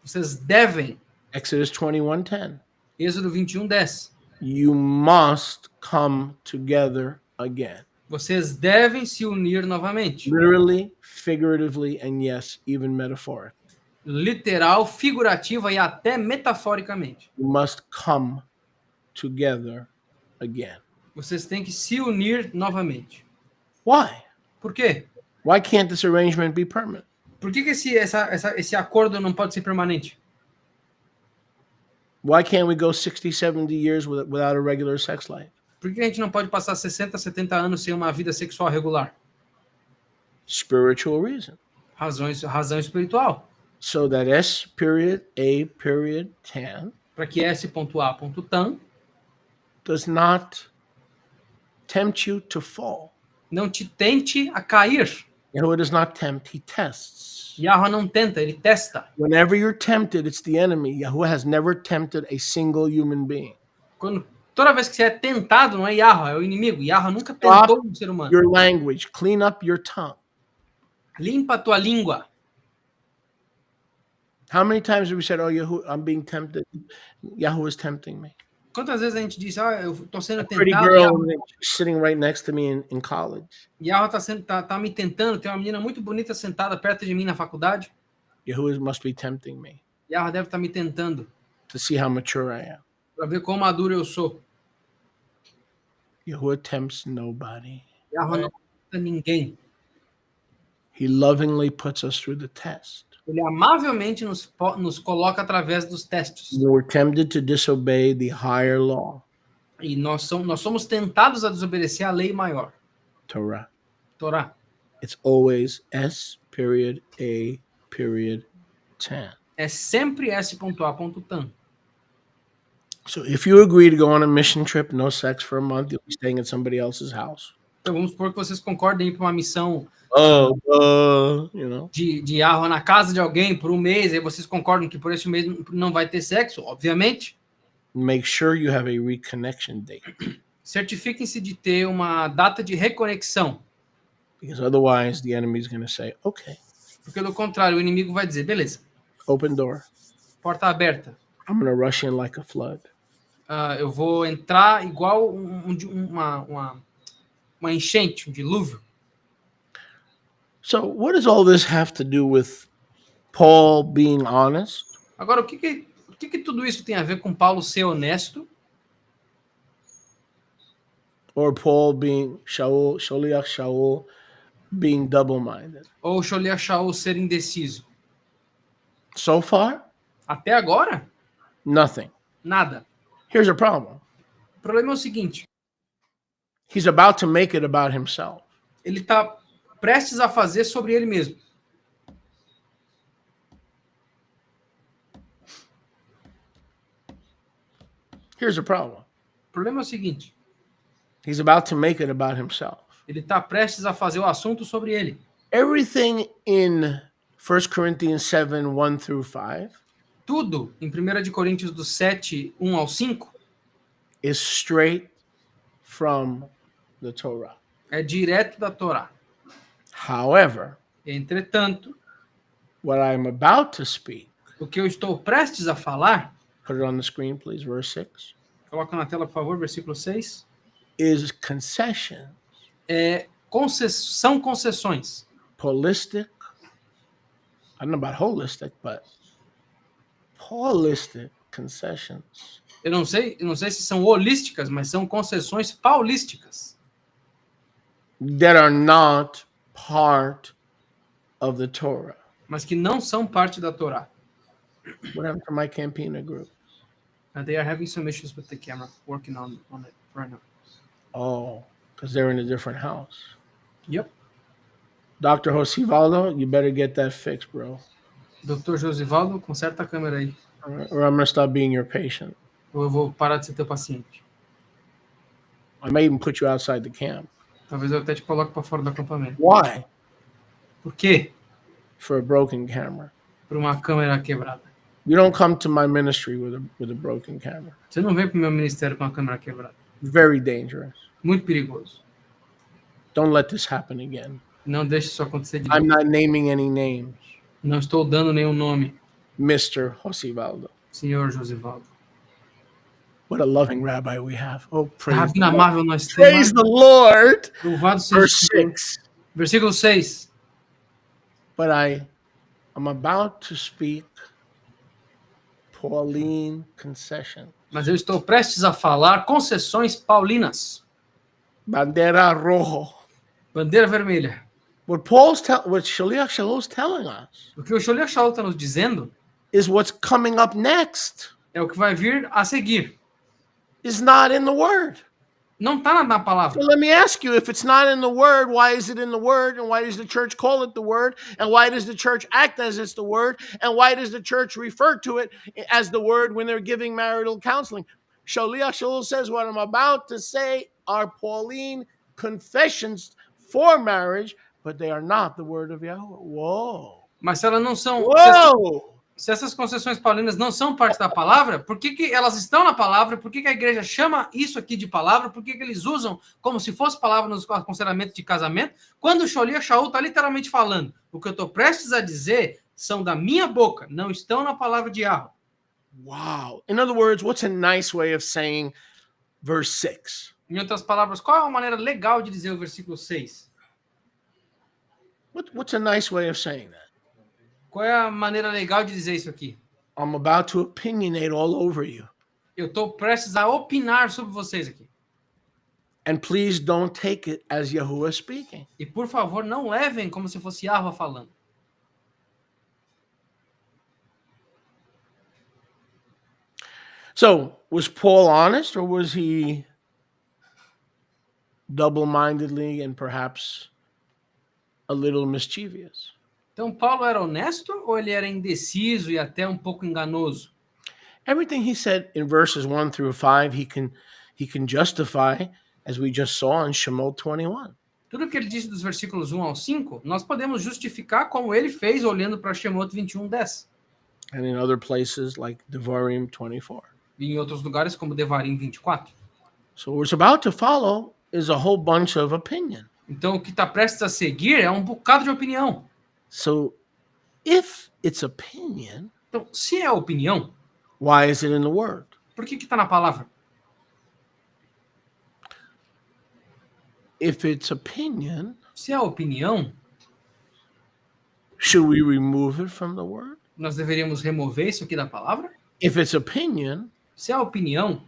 vocês devem, Exodus 21:10, Êxodo 21:10, you must come together again. vocês devem se unir novamente. Literally, figuratively, and yes, even metaphorically. Literal, figurativa e até metaforicamente. You must come together again. Vocês têm que se unir novamente. Why? Por quê? Why can't this arrangement be permanent? Por que esse acordo não pode ser permanente? Why can't we go 60, 70 years without a regular sex life? Por que a gente não pode passar 60, 70 anos sem uma vida sexual regular? Spiritual reason. Razão espiritual. So that S period, A period, tan Para que S.A.tan does not tempt you to fall. não te tente a cair. Yahuwah does not tempt, he tests. Yahweh não tenta, ele testa. Whenever you're tempted, it's the enemy. Yahuwah has never tempted a single human being. Toda vez que você é tentado, não é Yahweh, é o inimigo. Yahweh nunca tentou um ser humano. Your language, clean up your tongue. Limpa a tua língua. How many times have we said, oh, Yahuwah, I'm being tempted. Yahuwah is tempting me. Quantas vezes a gente diz, eu tô sendo A pretty tentado, girl Yahweh, sitting right next to me in college. Yahweh tá me tentando, tem uma menina muito bonita sentada perto de mim na faculdade. Yahuwah must be tempting me Yahweh deve estar me tentando to see how mature I am. para ver quão maduro eu sou. Yahuwah tempts nobody. Yahweh não tenta ninguém. He lovingly puts us through the test. Ele amavelmente nos coloca através dos testes. We're tempted to disobey the higher law, E nós somos tentados a desobedecer a lei maior, Torah. Torá. It's always S period, A period, tan. é sempre s.a.tam. So if you agree to go on a mission trip, no sex for a month, you'll be staying at somebody else's house. Então vamos supor que vocês concordem em ir para uma missão You know. de arro na casa de alguém por um mês, aí vocês concordam que por esse mês não vai ter sexo, obviamente. Make sure you have a reconnection date, Certifiquem-se de ter uma data de reconexão, because otherwise the enemy is going to say, "Okay, porque do contrário o inimigo vai dizer, beleza, open door. porta aberta, I'm going to rush in like a flood." eu vou entrar igual uma enchente, um dilúvio. So what does all this have to do with Paul being honest? Agora, o que tudo isso tem a ver com Paulo ser honesto? Or Paul being Sholiach Shaul being double-minded? Ou Sholiach Shaul ser indeciso? So far, Até agora, nothing. nada. Here's a problem. O problema é o seguinte, He's about to make it about himself. ele está prestes a fazer sobre ele mesmo. Here's a problem. O problema é o seguinte, He's about to make it about himself. ele está prestes a fazer o assunto sobre ele. Everything in 1 Corinthians 7, 1 through 5 Tudo em 1 de Coríntios do 7, 1 ao 5, is straight from the Torah. é direto da Torá. However, Entretanto, what I'm about to speak, o que eu estou prestes a falar, put it on the screen, please, verse 6, coloca na tela, por favor, versículo 6, is concession, são concessões. holistic. I don't know about holistic, but holistic concessions Eu não sei se são holísticas, mas são concessões paulísticas, that are not part of the Torah. mas que não são parte da Torá. What happened to my Campina group? They are having some issues with the camera, working on it right now. Oh, because they're in a different house. Yep. Dr. Josivaldo, you better get that fixed, bro. Dr. Josivaldo, conserta a câmera aí. Or I'm going to stop being your patient. Ou eu vou parar de ser teu paciente. I may even put you outside the camp. Talvez eu até te coloque para fora do acampamento. Why? Por quê? For a broken camera. Por uma câmera quebrada. You don't come to my ministry with a broken camera. Você não vem para o meu ministério com uma câmera quebrada. Very dangerous. Muito perigoso. Don't let this happen again. Não deixe isso acontecer de I'm novo. not naming any names. Não estou dando nenhum nome, Mr. Josivaldo. senhor Josivaldo. What a loving rabbi we have. Oh, praise Rabino the Lord. amável nós Praise temos. the Lord. Louvado seja Verse o Senhor. 6. Versículo 6. But I'm about to speak Pauline concession. Mas eu estou prestes a falar concessões paulinas. Bandera rojo. Bandeira vermelha. What Shaliach Shaul is telling us O que o Sholiach Shaul está nos dizendo is what's coming up next é o que vai vir a seguir. is not in the word. Não está na palavra. So let me ask you, if it's not in the word, why is it in the word? And why does the church call it the word? And why does the church act as it's the word? And why does the church refer to it as the word when they're giving marital counseling? Shaliach Shaul says what I'm about to say are Pauline confessions for marriage, but they are not the word of Yahweh. Whoa. Mas se elas não são. Whoa. Se essas concessões paulinas não são parte da palavra, por que elas estão na palavra? Por que a igreja chama isso aqui de palavra? Por que eles usam como se fosse palavra nos aconselhamentos de casamento? Quando o Sholiach Shaul está literalmente falando, o que eu estou prestes a dizer são da minha boca, não estão na palavra de Yahweh. Wow. In other words, what's a nice way of saying verse 6? Em outras palavras, qual é uma maneira legal de dizer o versículo 6? What's a nice way of saying that? Qual é a maneira legal de dizer isso aqui? I'm about to opinionate all over you. Eu estou prestes a opinar sobre vocês aqui. And please don't take it as Yahuwah speaking. E, por favor, não levem como se fosse Yahweh falando. So, was Paul honest, or was he double-mindedly and perhaps a little mischievous? Então, Paulo era honesto ou ele era indeciso e até um pouco enganoso? Everything he said in verses 1 through 5, he can justify, as we just saw in Shemot 21. Tudo que ele disse dos versículos 1 ao 5, nós podemos justificar como ele fez olhando para Shemot 21:10. And in other places like Devarim 24. E em outros lugares como Devarim 24. So what's about to follow is a whole bunch of opinion. Então, o que está prestes a seguir é um bocado de opinião. So if it's opinion, Então, se é opinião, why is it in the word? por que está na palavra? If it's opinion, Se é opinião, should we remove it from the word? nós deveríamos remover isso aqui da palavra? If it's opinion, Se é opinião,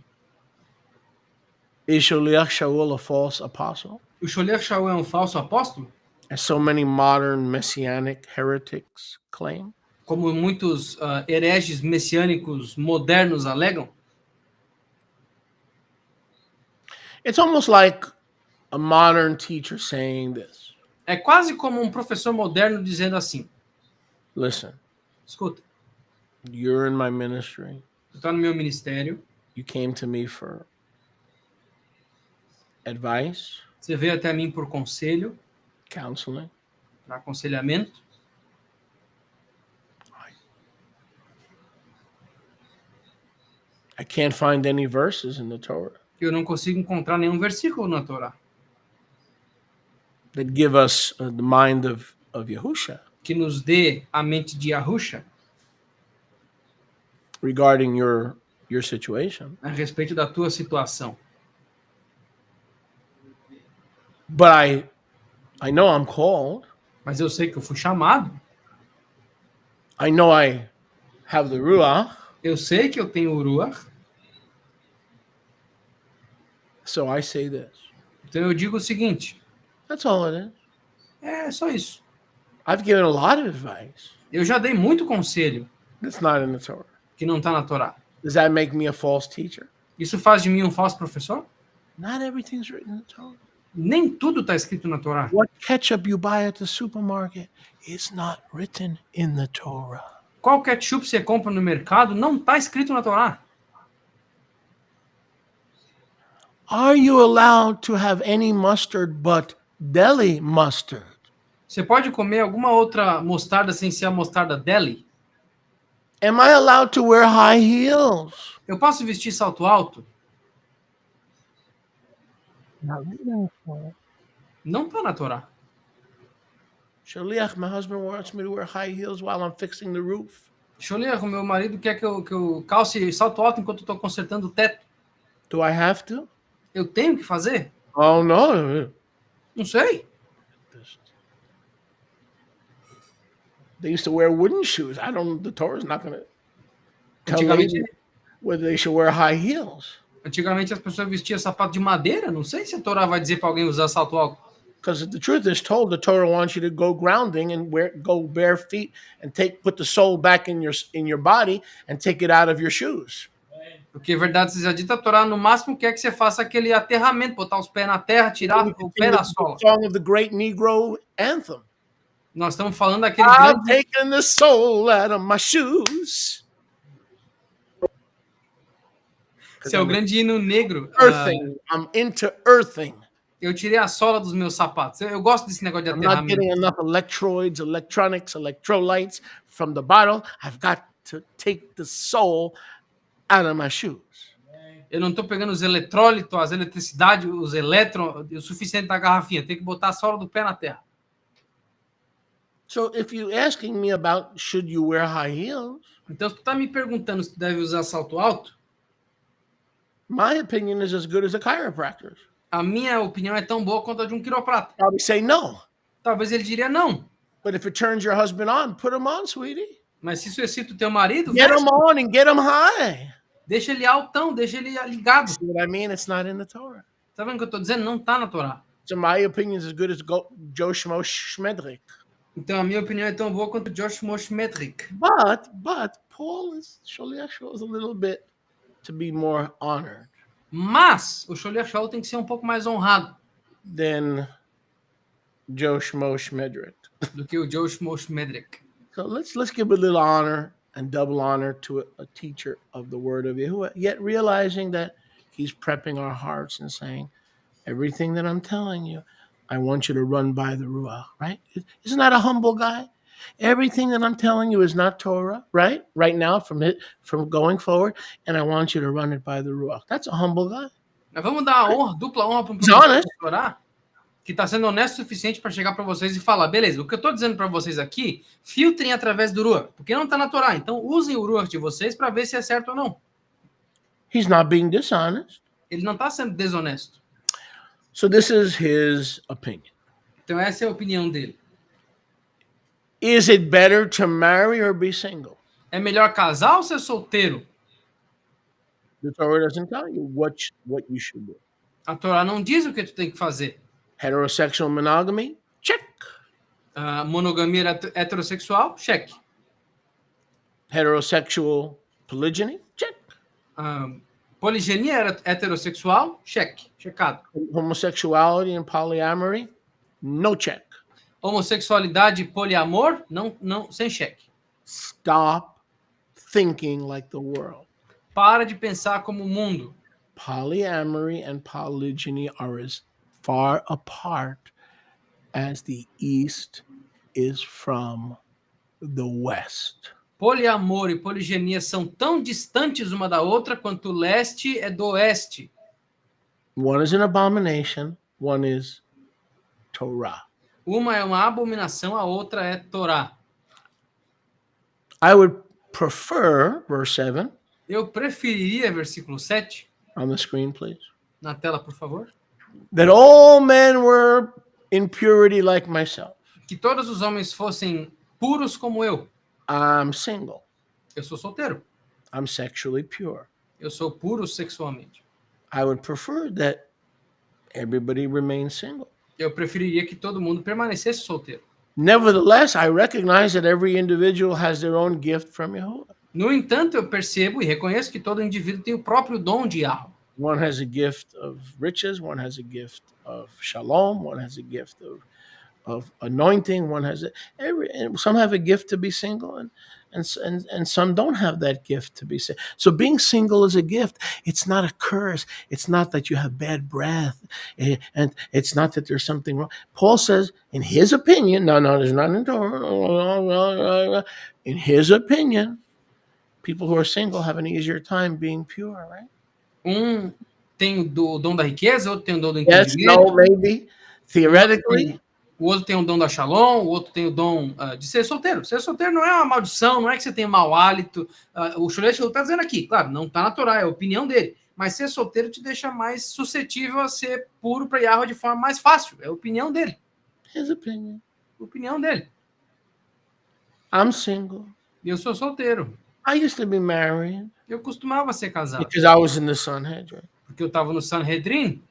is Sholiach Shaul a false apostle? o Sholiach Shaul é um falso apóstolo? As so many modern messianic heretics claim? Como muitos hereges messiânicos modernos alegam? It's almost like a modern teacher saying this. É quase como um professor moderno dizendo assim: Listen, escuta, you're in my ministry. eu estou no meu ministério, You came to me for advice, você veio até mim por conselho, counseling. para aconselhamento. I can't find any verses in the Torah Eu não consigo encontrar nenhum versículo na Torá that give us the mind of Yahusha que nos dê a mente de Yahusha regarding your situation. a respeito da tua situação. But I know I'm called. Mas eu sei que eu fui chamado, I know I have the Ruach. eu sei que eu tenho o Ruach, So I say this. então eu digo o seguinte: That's all it is. é só isso. I've given a lot of advice Eu já dei muito conselho that's not in the Torah. que não está na Torá. Does that make me a false teacher? Isso faz de mim um falso professor? Not everything's written in the Torah. Nem tudo está escrito na Torá. What ketchup you buy at the supermarket is not written in the Torah. Qual ketchup você compra no mercado não está escrito na Torá. Are you allowed to have any mustard but deli mustard? Você pode comer alguma outra mostarda sem ser a mostarda deli? Am I allowed to wear high heels? Eu posso vestir salto alto? Not written in the Torah. Não está na Torá. Shaliach, my husband wants me to wear high heels while I'm fixing the roof. Sholiach, o meu marido quer que eu calce salto alto enquanto eu estou consertando o teto. Do I have to? Eu tenho que fazer? Oh no. Não sei. They used to wear wooden shoes. The Torah's not going to tell Antigamente, me whether they should wear high heels. antigamente as pessoas vestiam sapato de madeira. Não sei se a Torá vai dizer para alguém usar salto alto. Because the truth is told, the Torah wants you to go grounding and go bare feet and put the sole back in your body and take it out of your shoes. Porque, verdade seja dita, a Torá no máximo quer que você faça aquele aterramento, botar os pés na terra, tirar o pé da sola. The song of the great Negro anthem. Nós estamos falando daquele I'm grande... taking the sole out of my shoes. Esse é o grande hino negro. Earthing. I'm into earthing. Eu tirei a sola dos meus sapatos. Eu gosto desse negócio de I'm not aterramento. getting enough electrodes, electronics, electrolytes from the bottle. I've got to take the sole out of my shoes. Eu não estou pegando os eletrólitos, as eletricidades, os elétrons, o suficiente da garrafinha. Tem que botar a sola do pé na terra. So if you're asking me about should you wear high heels, Então, se tu está me perguntando se tu deve usar salto alto, my opinion is as good as a chiropractor's. a minha opinião é tão boa quanto a de um quiroprata. Probably say no. Talvez ele diria não. But if it turns your husband on, put him on, sweetie. Mas se isso excita o teu marido, Get veste. him on and get him high. Deixa ele altão, deixa ele ligado. See what I mean? It's not in the Torah. Tá vendo o que eu tô dizendo? Não tá na Torá. So my opinion is as good as Joe Shmo Shmedrick. Então a minha opinião é tão boa quanto o Josh Moshmetrick. But Paul is shows a little bit to be more honored Mas o Sholiach Shaul tem que ser um pouco mais honrado than Joe Schmo Schmedrick. do que o Joe Schmo-Schmedrick. So let's give a little honor and double honor to a teacher of the word of Yahuwah, yet realizing that he's prepping our hearts and saying, everything that I'm telling you, I want you to run by the Ruach, right? Isn't that a humble guy? Everything that I'm telling you is not Torah, right? Right now, from going forward, and I want you to run it by the Ruach. That's a humble guy. Mas vamos dar a honra, dupla honra para um He's professor honest. de Torá que está sendo honesto o suficiente para chegar para vocês e falar, beleza, o que eu estou dizendo para vocês aqui, filtrem através do Ruach, porque não está na Torá. Então usem o Ruach de vocês para ver se é certo ou não. He's not being dishonest. Ele não está sendo desonesto. So this is his opinion. Então essa é a opinião dele. Is it better to marry or be single? É melhor casar ou ser solteiro? The Torah doesn't tell you what you should do. A Torá não diz o que tu tem que fazer. Heterosexual monogamy? Check. Monogamia heterossexual? Cheque. Heterosexual polygyny? Check. Poligenia heterossexual? Cheque. Checado. Homosexuality and polyamory? No check. Homossexualidade e poliamor? Não, sem cheque. Stop thinking like the world. Para de pensar como o mundo. Polyamory and polygyny are as far apart as the East is from the West. Poliamor e poligenia são tão distantes uma da outra quanto o leste é do oeste. One is an abomination, one is Torah. Uma é uma abominação, a outra é Torá. I would prefer, verse 7, Eu preferiria, versículo 7, on the screen, please, na tela, por favor, that all men were in purity like myself. que todos os homens fossem puros como eu. I'm single. Eu sou solteiro. I'm sexually pure. Eu sou puro sexualmente. I would prefer that everybody remain single. Eu preferiria que todo mundo permanecesse solteiro. Nevertheless, I recognize that every individual has their own gift from Yahuwah. No entanto, eu percebo e reconheço que todo indivíduo tem o próprio dom de Yahweh. One has a gift of riches, one has a gift of shalom, one has a gift of anointing, one has some have a gift to be single, and some don't have that gift to be single. So being single is a gift. It's not a curse. It's not that you have bad breath, and it's not that there's something wrong. Paul says, in his opinion, no, there's nothing to. In his opinion, people who are single have an easier time being pure, right? Tem o dom da riqueza, outro tem o dom do Yes, entendimento. no, maybe. Theoretically. O outro tem o dom da shalom, o outro tem o dom de ser solteiro. Ser solteiro não é uma maldição, não é que você tem mau hálito. O Shulei está dizendo aqui, claro, não está na Torá, é a opinião dele. Mas ser solteiro te deixa mais suscetível a ser puro para Yahweh de forma mais fácil. É a opinião dele. His opinion. Opinião dele. I'm single. Eu sou solteiro. I used to be married Eu costumava ser casado. because I was in the Sanhedrin. Porque eu estava no Sanhedrin.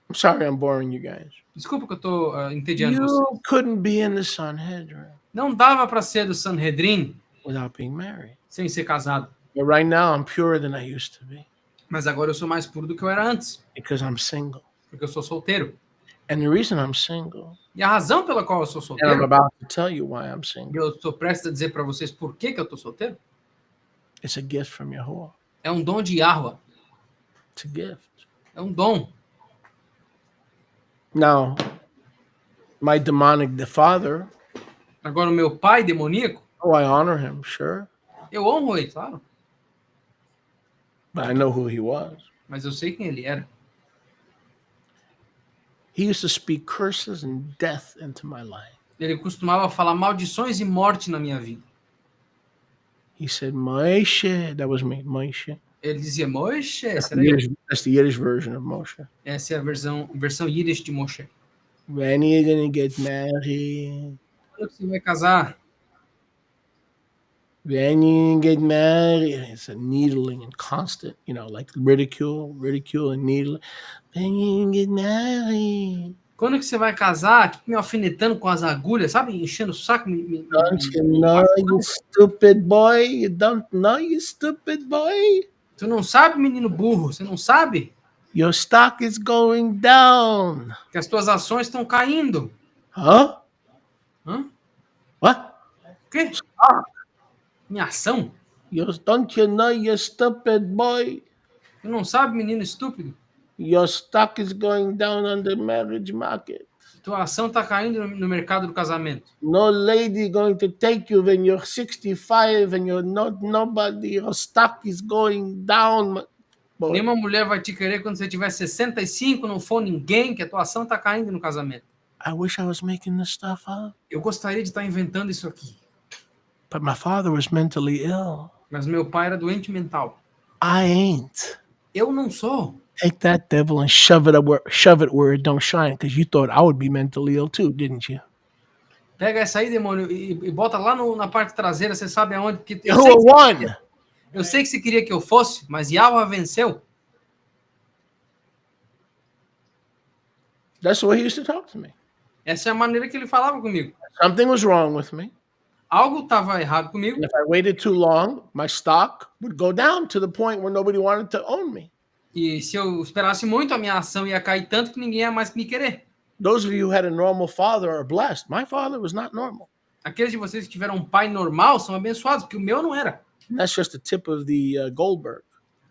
I'm sorry I'm boring you guys. Desculpa que eu estou entediando você. You couldn't be in the Sanhedrin Não dava para ser do Sanhedrin without being married. sem ser casado. But right now I'm purer than I used to be Mas agora eu sou mais puro do que eu era antes. because I'm single. Porque eu sou solteiro. And the reason I'm single, E a razão pela qual eu sou and I'm solteiro, about to tell you why I'm single, eu estou prestes a dizer para vocês por que eu estou solteiro, it's a gift from Yahuwah. é um dom de Yahweh. It's a gift. É um dom. Now, my demonic father, Agora, o meu pai demoníaco, I honor him, sure, eu honro ele, claro. but I know who he was. Mas eu sei quem ele era. He used to speak curses and death into my life. Ele costumava falar maldições e morte na minha vida. He said, Moshe, that was me, Moshe. Ele dizia, Moshe, That's será eu? that's the Yiddish version of Moshe. Essa é a versão Yiddish de Moshe. When are you gonna get married? Quando você vai casar? When you get married, it's a needling and constant, like ridicule and needling. When you get married, Quando que você vai casar? Tipo, me alfinetando com as agulhas, sabe? Enchendo o saco. don't you know, you stupid boy? You don't know, you stupid boy? Tu não sabe, menino burro? Você não sabe Your stock is going down. que as tuas ações estão caindo. Huh? Hã? What? O quê? Minha ação? Don't you know, you stupid boy? Tu não sabe, menino estúpido? Your stock is going down on the marriage market. Tua ação tá caindo no mercado do casamento. No lady going to take you when you're 65 and you're not nobody. Your stock is going down. Boy. Nenhuma mulher vai te querer quando você tiver 65, não for ninguém, que a tua ação tá caindo no casamento. I wish I was making this stuff up. Eu gostaria de estar inventando isso aqui. But my father was mentally ill. Mas meu pai era doente mental. I ain't. Eu não sou. Take that, devil, and shove it where it don't shine, because you thought I would be mentally ill too, didn't you? Pega essa aí, demônio, e bota lá na parte traseira, você sabe aonde. Porque Who won? Eu sei que você queria que eu fosse, mas Yahweh venceu. That's the way he used to talk to me. Essa é a maneira que ele falava comigo. Something was wrong with me. Algo estava errado comigo. And if I waited too long, my stock would go down to the point where nobody wanted to own me. E se eu esperasse muito, a minha ação ia cair tanto que ninguém ia mais me querer. Those of you who had a normal father are blessed. My father was not normal. Aqueles de vocês que tiveram um pai normal são abençoados, porque o meu não era. And that's just the tip of the Goldberg.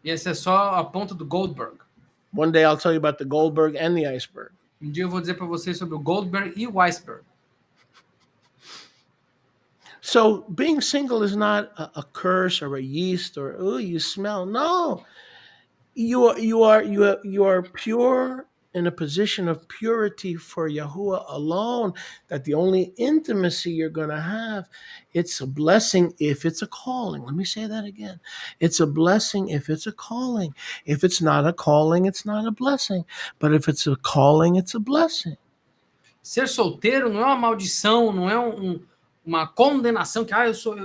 E essa é só a ponta do Goldberg. One day I'll tell you about the Goldberg and the iceberg. Um dia eu vou dizer para vocês sobre o Goldberg e o iceberg. So being single is not a curse or a yeast or oh you smell. No, you are pure in a position of purity for Yahuwah alone. That the only intimacy you're going to have, it's a blessing if it's a calling. Let me say that again. It's a blessing if it's a calling. If it's not a calling, it's not a blessing. But if it's a calling, it's a blessing. Ser solteiro não é uma maldição, não é uma condenação que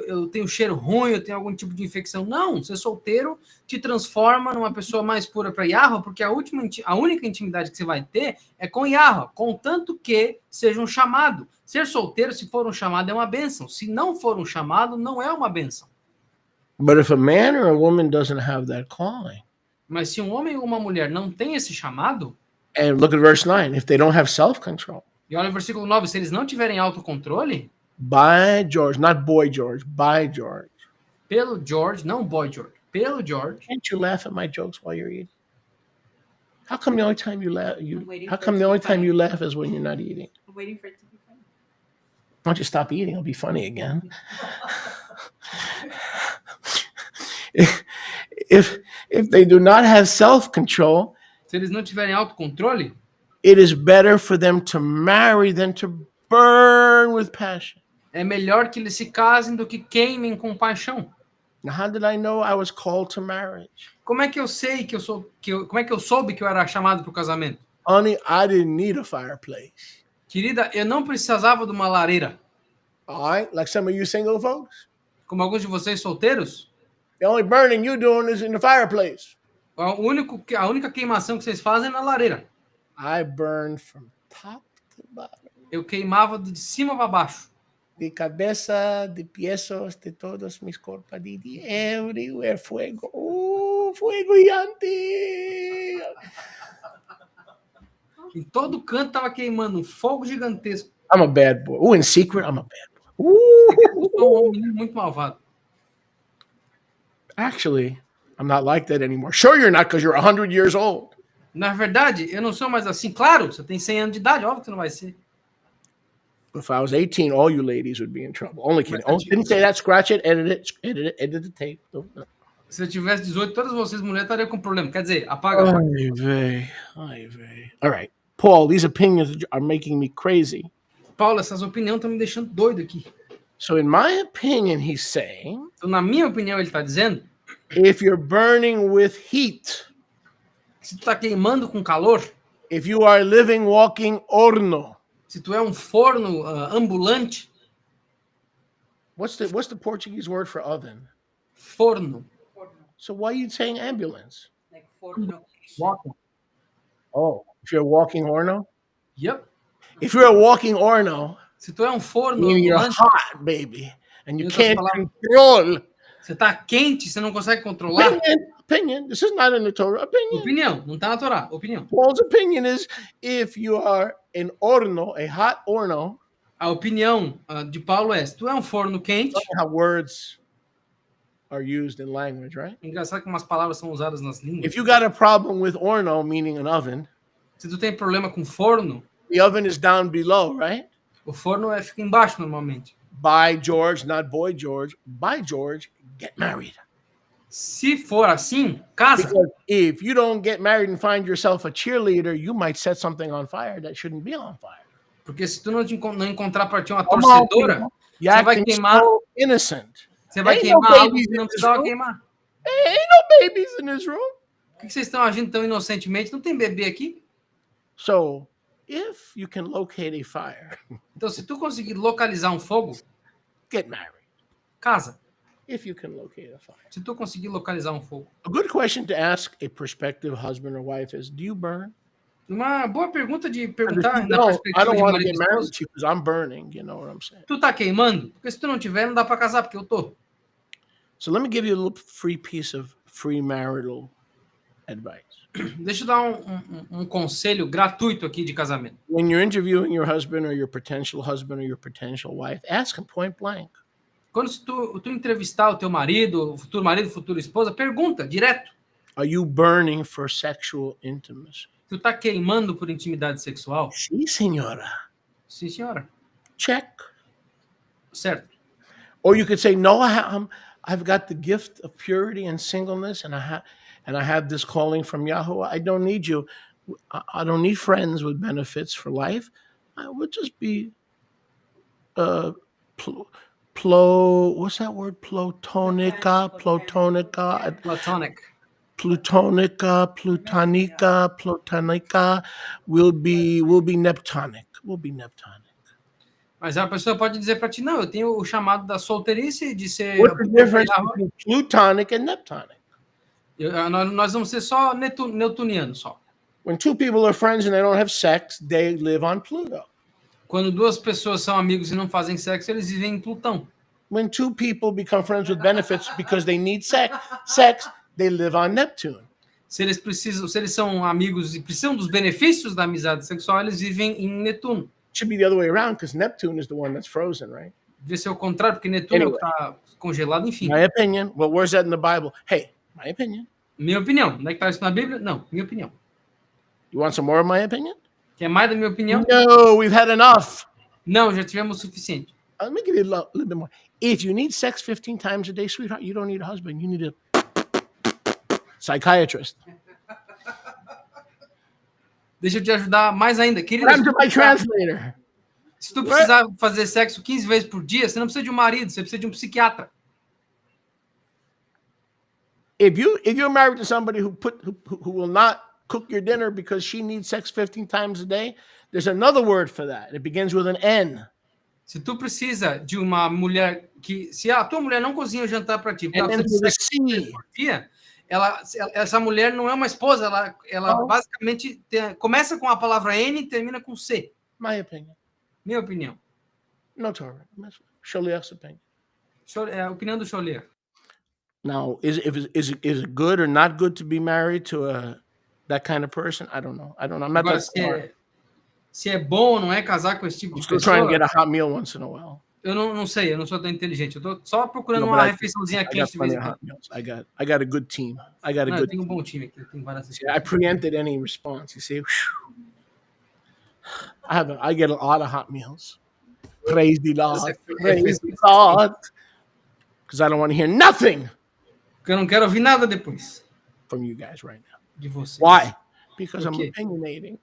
eu tenho cheiro ruim, eu tenho algum tipo de infecção. Não, ser solteiro te transforma numa pessoa mais pura para Yahweh, porque a única intimidade que você vai ter é com Yahweh, contanto que seja um chamado. Ser solteiro, se for um chamado, é uma bênção. Se não for um chamado, não é uma bênção. But if a man or a woman doesn't have that calling, mas se um homem ou uma mulher não tem esse chamado, and look at verse 9, if they don't have self-control, e olha o versículo 9, se eles não tiverem autocontrole, by George, not boy George, by George. Pelo George, não boy George. Pelo George. Can't you laugh at my jokes while you're eating? How come the only time you laugh? How come the only time you laugh is when you're not eating? I'm waiting for it to be funny. Why don't you stop eating? It'll be funny again. if they do not have self-control, se eles não tiverem autocontrole, it is better for them to marry than to burn with passion. É melhor que eles se casem do que queimem com paixão. Now, how did I know I was called to marriage? Como é que eu sei como é que eu soube que eu era chamado para o casamento? Honey, I didn't need a fireplace. Querida, eu não precisava de uma lareira. All right, like some of you single folks. Como alguns de vocês solteiros, The only burning you doing is in the fireplace. a única queimação que vocês fazem é na lareira. I burned from top to bottom. Eu queimava de cima para baixo. De cabeça, de piezos, de todos mis corpos, de everywhere, fuego. Fuego gigante. Em todo canto tava queimando um fogo gigantesco. I'm a bad boy. In secret, I'm a bad boy. Eu sou um menino muito malvado. Actually, I'm not like that anymore. Sure you're not, because you're 100 years old. Na verdade, eu não sou mais assim. Claro, você tem 100 anos de idade, óbvio que você não vai ser. If I was 18, all you ladies would be in trouble. Only kidding. Oh, didn't say that. Scratch it, edit the tape. No. Se eu tivesse 18, todas vocês mulheres estariam com problema. Quer dizer, apaga. Ai, véi. All right. Paul, these opinions are making me crazy. Paulo, essas opiniões estão me deixando doido aqui. So in my opinion, he's saying, Então, na minha opinião, ele está dizendo, if you're burning with heat, se tu está queimando com calor, if you are living, walking horno, se tu é um forno ambulante, what's the Portuguese word for oven? forno. So why are you saying ambulance? Like forno. Oh, if you're a walking horno? Yep. If you're a walking horno, Se tu é um forno meaning you're ambulante, hot, baby, and you Em outras can't palavras- control. você está quente, você não consegue controlar. opinion. This is not in the Torah. Opinion. Opinião, não tá na Torá, opinião. Paul's opinion is if you are an horno, a hot horno, A opinião de Paulo é: se tu é um forno quente, funny how words are used in language, right? engraçado que umas palavras são usadas nas línguas. If you got a problem with horno, meaning an oven, Se tu tem problema com forno, the oven is down below, right? o forno fica embaixo normalmente. By George, not boy George. By George, get married. Se for assim, casa. Because if you don't get married and find yourself a cheerleader, you might set something on fire that shouldn't be on fire. Porque se tu não encontrar para ti uma Come on, torcedora, people. You're você vai acting queimar, so innocent. você vai Ain't queimar no algo babies que não in this precisava room. queimar. Hey, ain't no babies in this room. Por que vocês estão agindo tão inocentemente? Não tem bebê aqui? So, if you can locate a fire, Então, se tu conseguir localizar um fogo, get married. casa. If you can locate a fire. Se tu conseguir localizar um fogo. A good question to ask a prospective husband or wife is, do you burn? Uma boa pergunta de And if perguntar you na don't, I perspectiva don't de want to marido get e married esposa. to you because I'm burning, you know what I'm saying? Tu tá queimando? Porque se tu não tiver, não dá pra casar, porque eu tô. So let me give you a little free piece of free marital advice. Deixa eu dar um conselho gratuito aqui de casamento. When you're interviewing your husband or your potential potential wife, ask him point blank. Quando tu entrevistar o teu marido, futura esposa, pergunta direto. Are you burning for sexual intimacy? Tu tá queimando por intimidade sexual? Sí, señora. Sim, senhora. Check. Certo. Or you could say, no, I've got the gift of purity and singleness, and I have this calling from Yahweh. I don't need you. I don't need friends with benefits for life. I would just be what's that word? Plutonica. Platonic. Plutonica will be Neptonic. We'll be Neptonic. Mas a pessoa pode dizer para ti, não, eu tenho o chamado da solteirice de ser... What's the difference between Plutonic and Neptonic? Nós vamos ser só newtonianos, só. When two people are friends and they don't have sex, they live on Pluto. Quando duas pessoas são amigos e não fazem sexo, eles vivem em Plutão. When two people become friends with benefits because they need sex, they live on Neptune. Se eles são amigos e precisam dos benefícios da amizade sexual, eles vivem em Netuno. It should be the other way around because Neptune is the one that's frozen, right? Devia ser o contrário, porque Netuno Anyway. está congelado, enfim. My opinion. Well, where's that in the Bible? Hey, my opinion. Minha opinião. Onde é que está isso na Bíblia? Não, minha opinião. You want some more of my opinion? Quer mais da minha opinião? No, we've had enough. Não, já tivemos o suficiente. Let me give you a little bit more. If you need sex 15 times a day, sweetheart, you don't need a husband. You need a psychiatrist. Deixa eu te ajudar mais ainda. Querida, What happened to my translator? se tu precisar fazer sexo 15 vezes por dia, você não precisa de um marido, você precisa de um psiquiatra. If you're married to somebody who will not cook your dinner because she needs sex 15 times a day, there's another word for that. It begins with an N. Se tu precisa de uma mulher que... Se a tua mulher não cozinha o jantar para ti, porque ela And then precisa de with a sexo C. por dia, essa mulher não é uma esposa, ela basicamente começa com a palavra N e termina com C. My opinion. Minha opinião. No Torah. Shaliach's opinion. É a opinião do Scholler. Now, is it good or not good to be married to that kind of person? I don't know. I'm not Agora, that smart. se é bom ou não é casar com esse tipo I'm de still trying to pessoa, get a hot meal once in a while. eu não sei, eu não sou tão inteligente. Eu tô só procurando No, uma but refeiçãozinha I got quente de vez plenty em of quando. hot meals. I got a good team. I got a Não, eu good. tenho um bom time aqui, eu tenho várias I preempted any response. You see, I get a lot of hot meals. Praise the Lord. Praise the God. Because I don't want to hear nothing Porque eu não quero ouvir nada depois from you guys right now. de vocês. Why? Because I'm Okay. opinionating.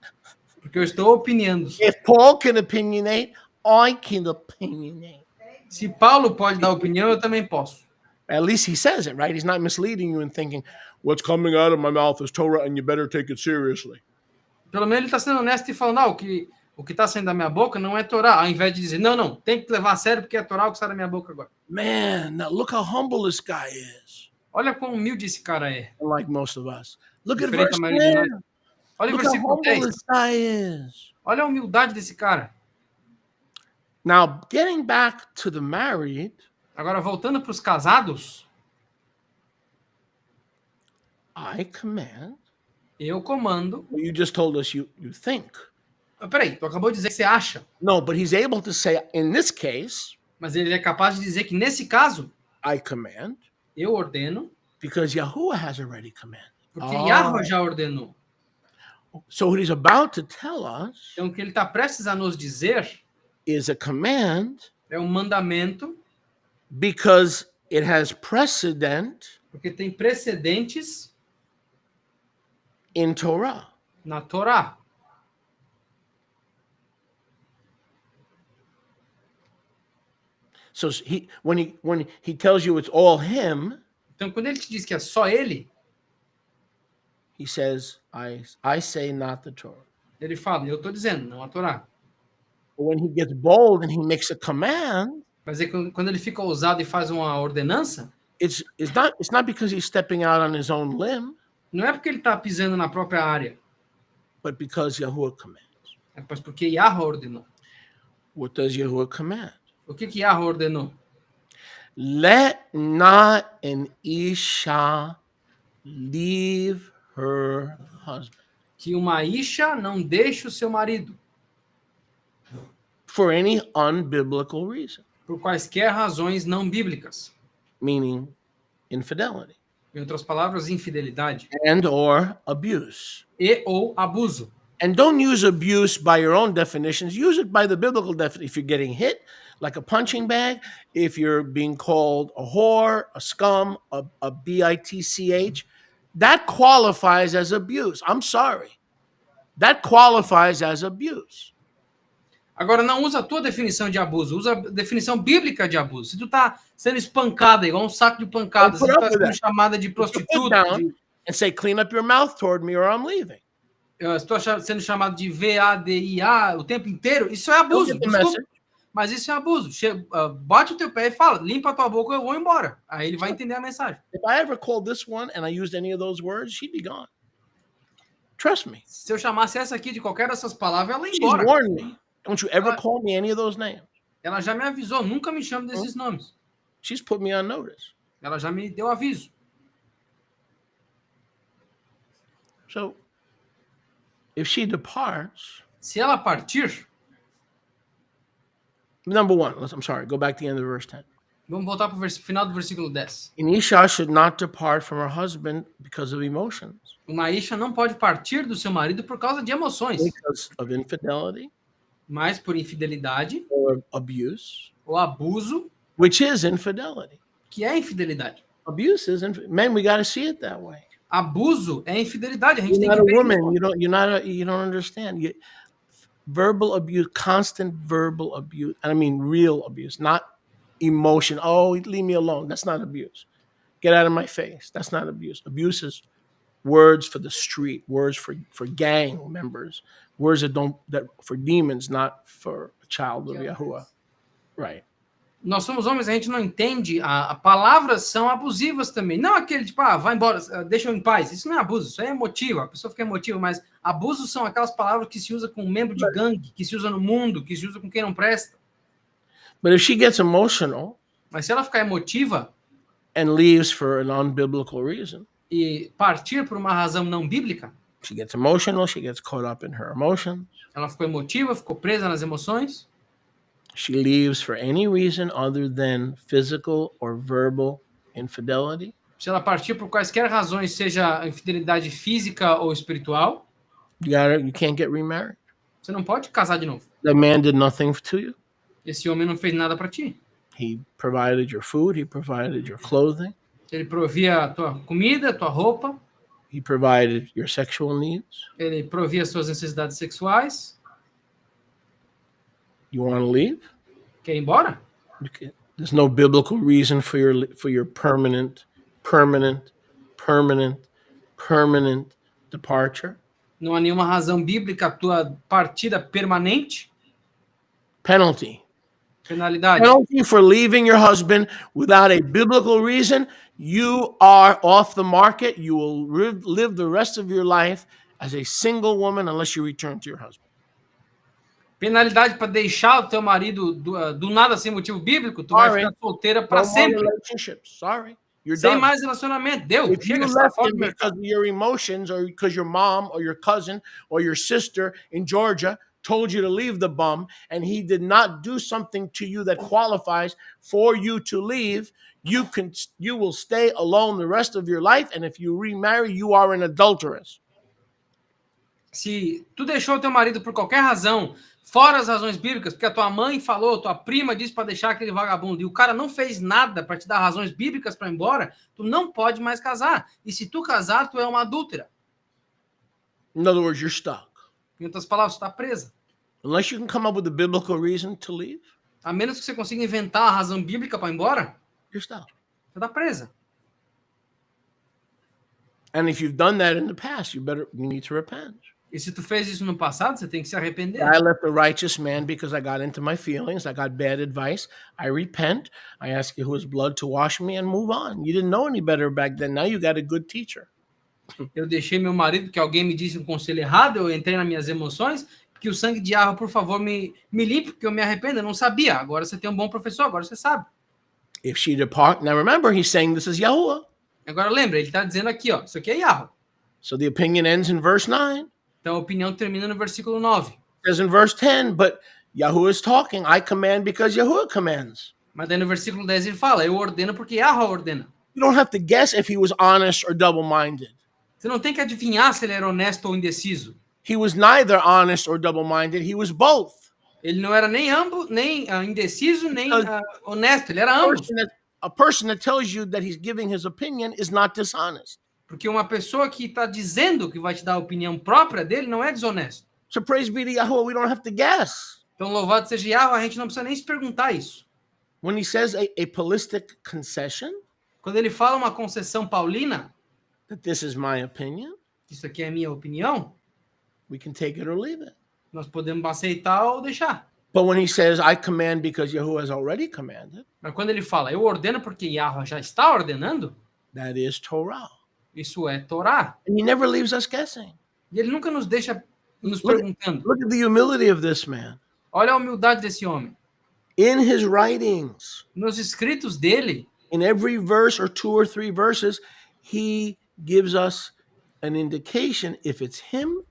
Porque eu estou opinando. If Paul can opinionate, I can opinionate. Se Paulo pode dar opinião, eu também posso. At least he says it, right? He's not misleading you and thinking, what's coming out of my mouth is Torah and you better take it seriously. Pelo menos ele está sendo honesto e falando, o que está saindo da minha boca não é Torá, ao invés de dizer, não, tem que levar a sério porque é Torá o que sai da minha boca agora. Man, now look how humble this guy is. Olha quão humilde esse cara é. Unlike most of us. Look at Diferente verse da maioria de 10. nós. Olha o Look how versículo humble 10. this guy is. Olha a humildade desse cara. Now, getting back to the married, Agora, voltando para os casados, I command. Eu comando. You just told us you think. Peraí, tu acabou de dizer que você acha, No, but he's able to say, in this case, mas ele é capaz de dizer que nesse caso, I command, eu ordeno, because Yahuwah has already commanded. porque Oh. Yahweh já ordenou. So what he's about to tell us Então o que ele está prestes a nos dizer is a command é um mandamento, because it has precedent porque tem precedentes in Torah. na Torá. So when he tells you it's all him, Então quando ele te diz que é só ele, he says, I say not the Torah. ele fala, eu estou dizendo, não a Torá. But when he gets bold and he makes a command, Mas é quando ele fica ousado e faz uma ordenança, it's not because he's stepping out on his own limb, não é porque ele está pisando na própria área, but because Yahuwah commands. é porque Yahweh ordenou. What does Yahuwah command? O que Yahweh ordenou? Let not an Isha leave her husband Que uma isha não deixe o seu marido, for any unbiblical reason, por quaisquer razões não bíblicas. meaning infidelity Em outras palavras, infidelidade and or abuse. e ou abuso. And don't use abuse by your own definitions. Use it by the biblical definition. If you're getting hit like a punching bag, if you're being called a whore, a scum, a bitch, that qualifies as abuse. I'm sorry. That qualifies as abuse. Agora, não usa a tua definição de abuso, usa a definição bíblica de abuso. Se tu tá sendo espancada, igual um saco de pancadas, se tu tá sendo chamada de prostituta, And say, clean up your mouth toward me or I'm leaving. se tu tá sendo chamado de VADIA o tempo inteiro, isso é abuso. Desculpa, mas isso é abuso. Bate o teu pé e fala, limpa a tua boca, eu vou embora. Aí ele vai entender a mensagem. If I ever called this one and I used any of those words, she'd be gone. Trust me. Se eu chamasse essa aqui de qualquer dessas palavras, ela ia She's embora. warned me. Don't you ever call me any of those names. Ela já me avisou, nunca me chame desses nomes. She's put me on notice. Ela já me deu aviso. So, if she departs, Se ela partir, number one, I'm sorry, go back to the end of verse 10. vamos voltar para o final do versículo 10. An Isha should not depart from her husband because of emotions, Uma isha não pode partir do seu marido por causa de emoções, because of infidelity mas por infidelidade or abuse, ou abuso, which is infidelity. que é infidelidade. Abuse is men. We got to see it that way. Abuso é infidelidade. A gente You're tem not que a ver woman. isso. You don't understand. Verbal abuse, constant verbal abuse. And I mean real abuse, not emotion. Oh, leave me alone. That's not abuse. Get out of my face. That's not abuse. Abuse is words for the street, words for gang members, words that for demons, not for a child of Yahuwah. Right. Nós somos homens, a gente não entende. Palavras são abusivas também. Não aquele tipo, vai embora, deixa eu em paz. Isso não é abuso, isso é emotivo. A pessoa fica emotiva, mas abusos são aquelas palavras que se usa com um membro de gangue, que se usa no mundo, que se usa com quem não presta. But if she gets emotional, mas se ela ficar emotiva and leaves for an unbiblical reason, e partir por uma razão não bíblica, she gets emotional, she gets caught up in her emotions. Ela ficou emotiva, ficou presa nas emoções. She leaves for any reason other than physical or verbal infidelity. Se ela partir por quaisquer razões, seja infidelidade física ou espiritual, You can't get remarried. você não pode casar de novo. The man did nothing to you. Esse homem não fez nada para ti. He provided your food, he provided your clothing, Ele provia a tua comida, a tua roupa, he provided your sexual needs. ele provia as suas necessidades sexuais. You want to leave? Quer ir embora? There's no biblical reason for your permanent departure. Não há nenhuma razão bíblica a tua partida permanente. Penalty. Penalidade. Penalty for leaving your husband without a biblical reason. You are off the market. You will live the rest of your life as a single woman unless you return to your husband. Penalidade para deixar o teu marido do nada sem motivo bíblico, tu vai ficar solteira para sempre. Relationships. Sorry. You're Sem done. mais relacionamento. Deu. If you Chega, você tá left fora him do because mercado. of your emotions or because your mom or your cousin or your sister in Georgia told you to leave the bum and he did not do something to you that qualifies for you to leave, you will stay alone the rest of your life, and if you remarry, you are an adulteress. Se tu deixou o teu marido por qualquer razão, fora as razões bíblicas, porque a tua mãe falou, tua prima disse para deixar aquele vagabundo, e o cara não fez nada para te dar razões bíblicas para ir embora, tu não pode mais casar. E se tu casar, tu é uma adúltera. In other words, you're stuck. Em outras palavras, tu tá presa. Unless you can come up with a biblical reason to leave, A menos que você consiga inventar a razão bíblica para ir embora, you're stuck. você tá presa. And if you've done that in the past, you need to repent. E se tu fez isso no passado, você tem que se arrepender. I left a righteous man because I got into my feelings. I got bad advice. I repent. I ask Yahuwah's blood to wash me and move on. You didn't know any better back then. Now you got a good teacher. Eu deixei meu marido porque alguém me disse um conselho errado, eu entrei nas minhas emoções, que o sangue de Yahweh, por favor, me limpe, porque eu me arrependo, eu não sabia. Agora você tem um bom professor, agora você sabe. If she depart, now remember, he's saying this is Yahuwah. Agora lembra, ele está dizendo aqui, ó, isso aqui é Yahweh. So the opinion ends in verse 9. Então a opinião termina no versículo 9. It says in verse 10, but Yahuwah is talking. I command because Yahuwah commands. Mas daí no versículo 10 ele fala, eu ordeno porque Yahweh ordena. You don't have to guess if he was honest or double-minded. Você não tem que adivinhar se ele era honesto ou indeciso. He was neither honest or double-minded. He was both. Ele não era nem ambos, nem indeciso, nem honesto, ele era ambos. A person that tells you that he's giving his opinion is not dishonest. Porque uma pessoa que está dizendo que vai te dar a opinião própria dele não é desonesto. So praise be to Yahuwah, we don't have to guess. Então louvado seja Yahweh, a gente não precisa nem se perguntar isso. When he says a Paulistic concession, Quando ele fala uma concessão paulina, that this is my opinion, isso aqui é a minha opinião, we can take it or leave it. nós podemos aceitar ou deixar. But when he says, I command because Yahuwah has already commanded, Mas quando ele fala, eu ordeno porque Yahweh já está ordenando, that is Torah. isso é Torá. And he never leaves us guessing. E ele nunca nos deixa nos perguntando. Look at the humility of this man. Olha a humildade desse homem. In his writings, Nos escritos dele, in every verse or 2 or 3 verses, he gives us an indication if it's him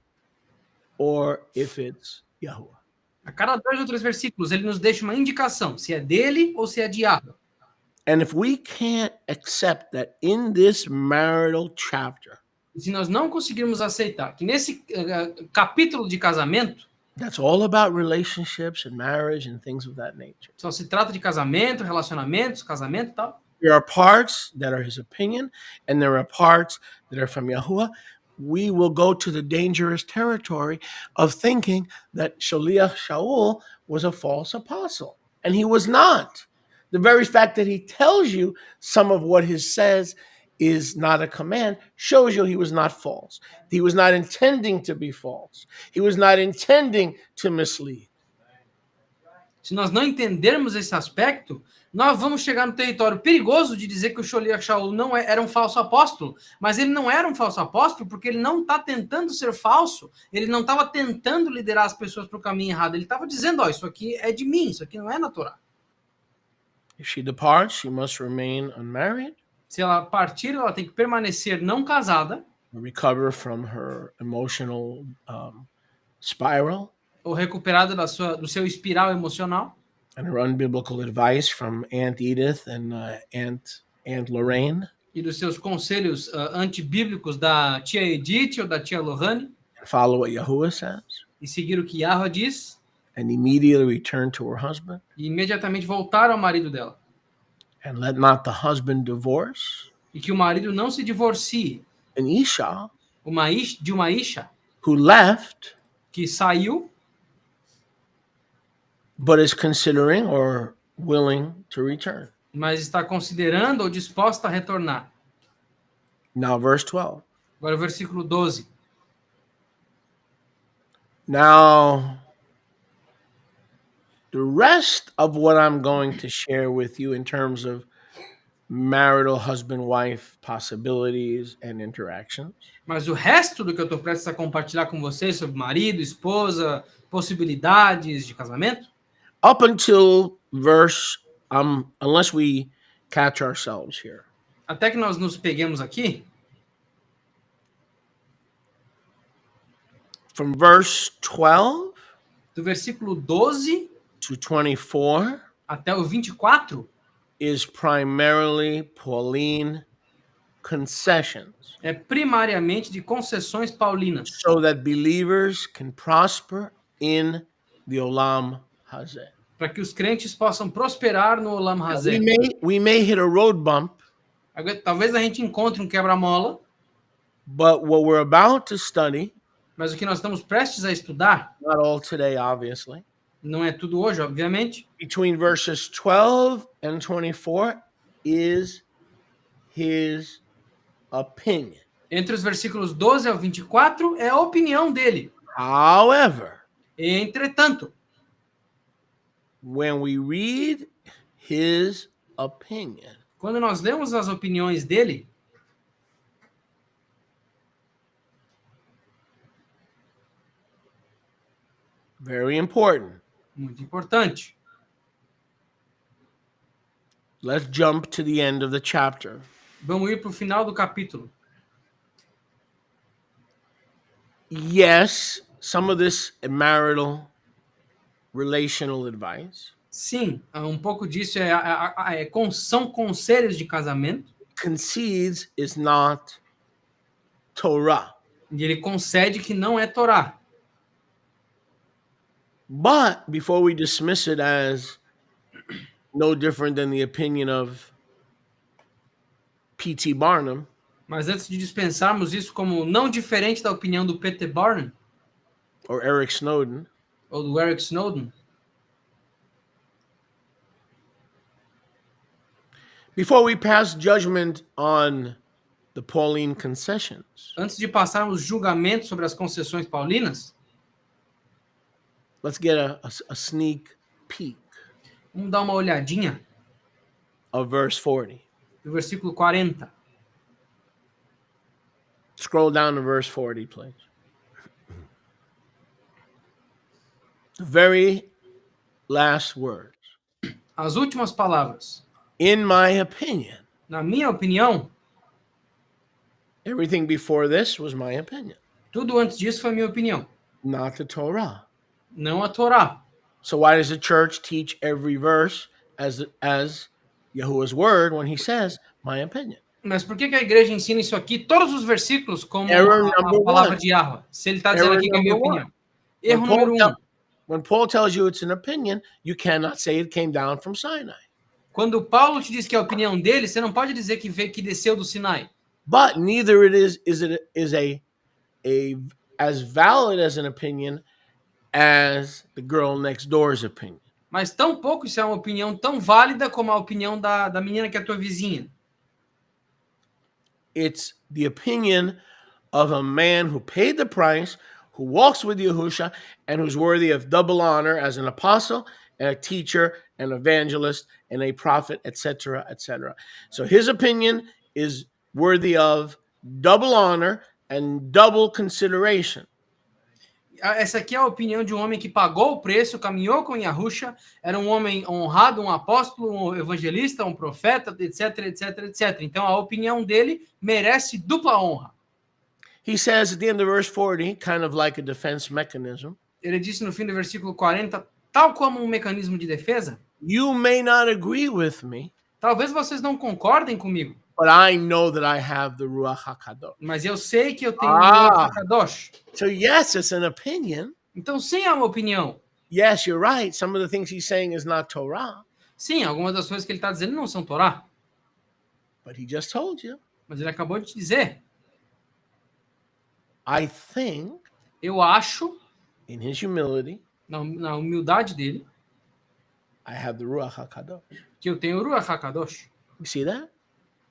or if it's Yahuwah. a cada 2 ou 3 versículos, ele nos deixa uma indicação, se é dele ou se é de Yahweh. And if we can't accept that in this marital chapter, E se nós não conseguirmos aceitar que nesse capítulo de casamento, that's all about relationships and marriage and things of that nature. só se trata de casamento, relacionamentos, casamento e tal, There are parts that are his opinion, and there are parts that are from Yahuwah. We will go to the dangerous territory of thinking that Shaliach Shaul was a false apostle. And he was not. The very fact that he tells you some of what he says is not a command shows you he was not false. He was not intending to be false. He was not intending to mislead. se nós não entendermos esse aspecto, nós vamos chegar no território perigoso de dizer que o Sholiach Shaul não era um falso apóstolo, mas ele não era um falso apóstolo porque ele não está tentando ser falso, ele não estava tentando liderar as pessoas para o caminho errado, ele estava dizendo, ó, isso aqui é de mim, isso aqui não é na Torá. If she departs, she must remain unmarried, Se ela partir, ela tem que permanecer não casada, recover from her emotional spiral, ou recuperada do seu espiral emocional, and her unbiblical advice from Aunt Edith and Aunt Lorraine, e dos seus conselhos antibíblicos da tia Edith ou da tia Lohane, and follow what Yahuwah says, e seguir o que Yahweh diz, and immediately return to her husband, e imediatamente voltar ao marido dela. and let not the husband divorce E que o marido não se divorcie an Isha de uma isha who left que saiu, but is considering or willing to return. mas está considerando ou disposta a retornar. Now, verse 12. Agora o versículo 12. Now, the rest of what I'm going to share with you in terms of marital husband-wife possibilities and interactions Mas o resto do que eu estou prestes a compartilhar com vocês sobre marido, esposa, possibilidades de casamento, up until verse, unless we catch ourselves here. Até que nós nos peguemos aqui, from verse 12 do versículo 12 to 24 até o 24, is primarily Pauline concessions é primariamente de concessões paulinas, so that believers can prosper in the Olam Hazeh. para que os crentes possam prosperar no Olam Hazé. We may hit a road bump, Talvez a gente encontre um quebra-mola, but what we're about to study, mas o que nós estamos prestes a estudar, not all today, obviously, não é tudo hoje, obviamente, between verses 12 and 24 is his opinion. entre os versículos 12 ao 24 é a opinião dele. However, Entretanto, when we read his opinion, quando nós lemos as opiniões dele, very important. muito importante, Let's jump to the end of the chapter. vamos ir para o final do capítulo. Yes, some of this marital relational advice Sim, um pouco disso são conselhos de casamento, concedes is not Torah. e ele concede que não é Torá. But before we dismiss it as no different than the opinion of P.T. Barnum, Mas antes de dispensarmos isso como não diferente da opinião do Peter Barnum or Eric Snowden, ou do Eric Snowden, before we pass judgment on the Pauline concessions, antes de passarmos julgamento sobre as concessões paulinas, let's get a sneak peek vamos dar uma olhadinha of verse 40. no versículo 40. Scroll down to verse 40, please. The very last words. As últimas palavras. In my opinion, Na minha opinião, everything before this was my opinion, tudo antes disso foi minha opinião, not the Torah. não a Torá. So why does the church teach every verse as Yahuwah's word when he says my opinion? Mas por que a igreja ensina isso aqui, todos os versículos, como Error a number palavra one. de Yahweh? Se ele está dizendo Error aqui que é a minha number opinião. one. Erro When Paul número tell- 1. When Paul tells you it's an opinion, you cannot say it came down from Sinai. Quando Paulo te diz que é a opinião dele, você não pode dizer que veio, que desceu do Sinai. But neither it is a as valid as an opinion as the girl next door's opinion. Mas tão pouco isso é uma opinião tão válida como a opinião da menina que é tua vizinha. It's the opinion of a man who paid the price, who walks with Yahusha, and who's worthy of double honor as an apostle, and a teacher, an evangelist, and a prophet, etc., etc. So his opinion is worthy of double honor and double consideration. Essa aqui é a opinião de um homem que pagou o preço, caminhou com Yahusha, era um homem honrado, um apóstolo, um evangelista, um profeta, etc, etc, etc. Então a opinião dele merece dupla honra. He says at the end of verse 40, kind of like a defense mechanism, Ele disse no fim do versículo 40, tal como um mecanismo de defesa, you may not agree with me, talvez vocês não concordem comigo, but I know that I have the Ruach HaKadosh. mas eu sei que eu tenho o Ah. Ruach Kadosh. So yes, it's an opinion. Então sim, é uma opinião. Yes, you're right. Some of the things he's saying is not Torah, Sim, algumas das coisas que ele está dizendo não são Torá, but he just told you. mas ele acabou de te dizer. I think, Eu acho, in his humility, na humildade dele, I have the Ruach HaKadosh. que eu tenho o Ruach HaKadosh. You see that?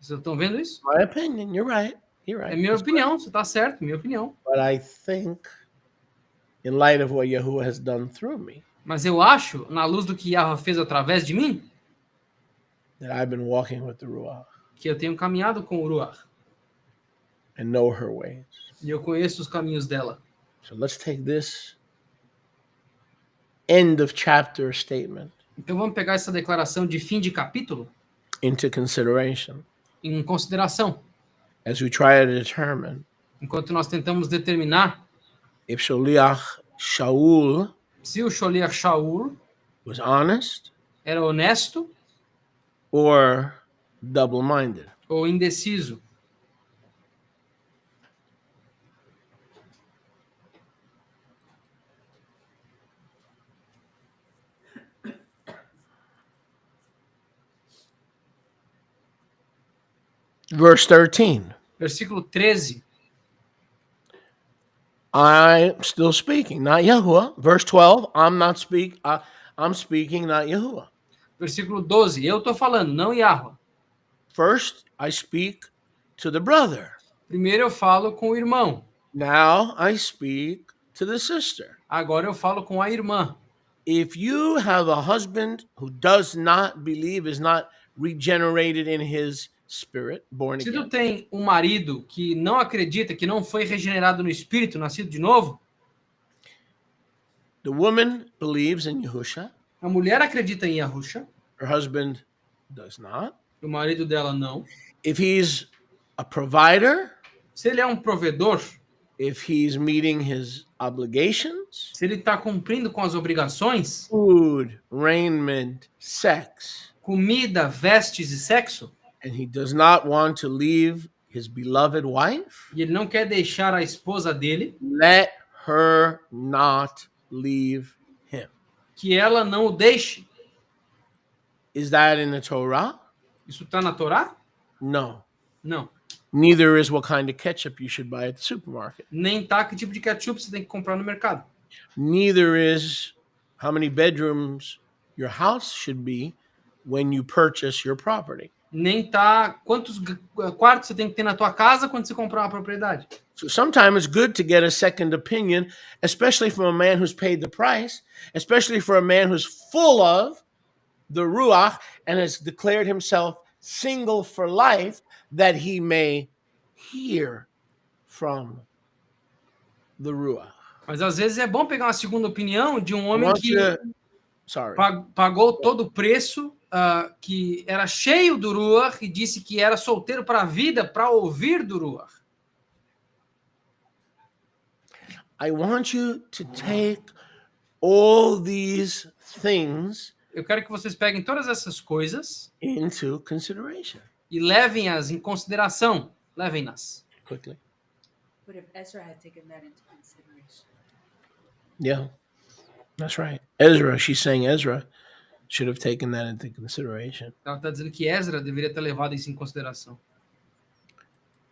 Vocês estão vendo isso? My opinion. You're right. You're right. É minha opinião, você está certo, minha opinião. But I think, in light of what Yahuwah has done through me, Mas eu acho, na luz do que Yahweh fez através de mim, that I've been walking with the Ruach que eu tenho caminhado com o Ruach. and know her ways. E eu conheço os caminhos dela. So let's take this end of chapter statement Então vamos pegar essa declaração de fim de capítulo into consideration. em consideração, as we try to determine enquanto nós tentamos determinar if Sholiach Shaul se o Sholiach Shaul was honest era honesto or double-minded. ou indeciso. Verse 13. Versículo 13. I'm still speaking, not Yahuwah. Verse 12. I'm speaking, not Yahuwah. Versículo 12. Eu estou falando, não Yahweh. First, I speak to the brother. Primeiro eu falo com o irmão. Now I speak to the sister. Agora eu falo com a irmã. If you have a husband who does not believe, is not regenerated in his spirit, born Se tu again, tem um marido que não acredita, que não foi regenerado no espírito, nascido de novo, the woman believes in Yahusha, a mulher acredita em Yahusha, her husband does not. o marido dela não. If he's a provider, Se ele é um provedor, if he's meeting his obligations, se ele está cumprindo com as obrigações, food, raiment, sex, comida, vestes e sexo, and he does not want to leave his beloved wife, e ele não quer deixar a esposa dele, let her not leave him. que ela não o deixe. Is that in the Torah? Isso está na Torá? No. Não. Neither is what kind of ketchup you should buy at the supermarket. Nem tá que tipo de ketchup você tem que comprar no mercado. Neither is how many bedrooms your house should be when you purchase your property. Nem tá quantos quartos você tem que ter na tua casa quando você comprar uma propriedade. So sometimes it's good to get a second opinion, especially from a man who's paid the price, especially for a man who's full of the Ruach and has declared himself single for life, that he may hear from the Ruach. Mas às vezes é bom pegar uma segunda opinião de um I homem want que you to- Sorry. pagou todo o preço, que era cheio do Ruach e disse que era solteiro para a vida, para ouvir do Ruach. I want you to take all these things Eu quero que vocês peguem todas essas coisas into consideration. e levem-as em consideração. Levem-nas. Quickly. But if Ezra had taken that into consideration, Yeah, that's right. Ezra, she's saying Ezra should have taken that into consideration. Ela está dizendo que Ezra deveria ter levado isso em consideração.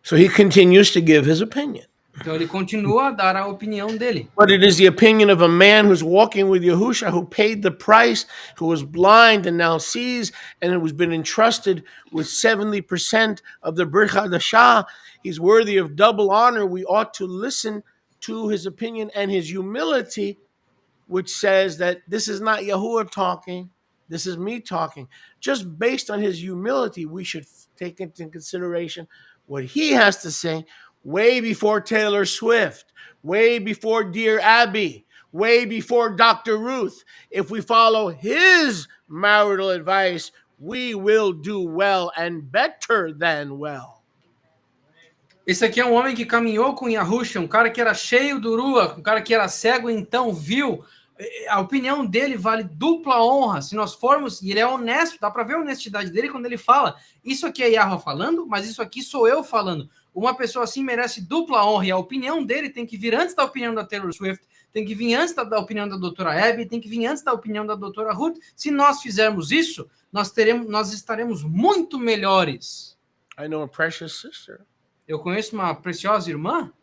So he continues to give his opinion. Então ele continua a dar a opinião dele. But it is the opinion of a man who's walking with Yahusha, who paid the price, who was blind and now sees, and who's been entrusted with 70% of the Brit Hadashah. He's worthy of double honor. We ought to listen to his opinion and his humility, which says that this is not Yahuwah talking, this is me talking. Just based on his humility, we should take into consideration what he has to say, way before Taylor Swift, way before Dear Abby, way before Dr. Ruth. If we follow his marital advice, we will do well and better than well. Esse aqui é um homem que caminhou com Yahusha, um cara que era cheio do Ruach, um cara que era cego, então viu. A opinião dele vale dupla honra. Se nós formos, e ele é honesto, dá para ver a honestidade dele quando ele fala. Isso aqui é Yahweh falando, mas isso aqui sou eu falando. Uma pessoa assim merece dupla honra, e a opinião dele tem que vir antes da opinião da Taylor Swift, tem que vir antes da opinião da doutora Abby, tem que vir antes da opinião da doutora Ruth. Se nós fizermos isso, nós estaremos muito melhores. I know a precious sister, Eu conheço uma preciosa irmã,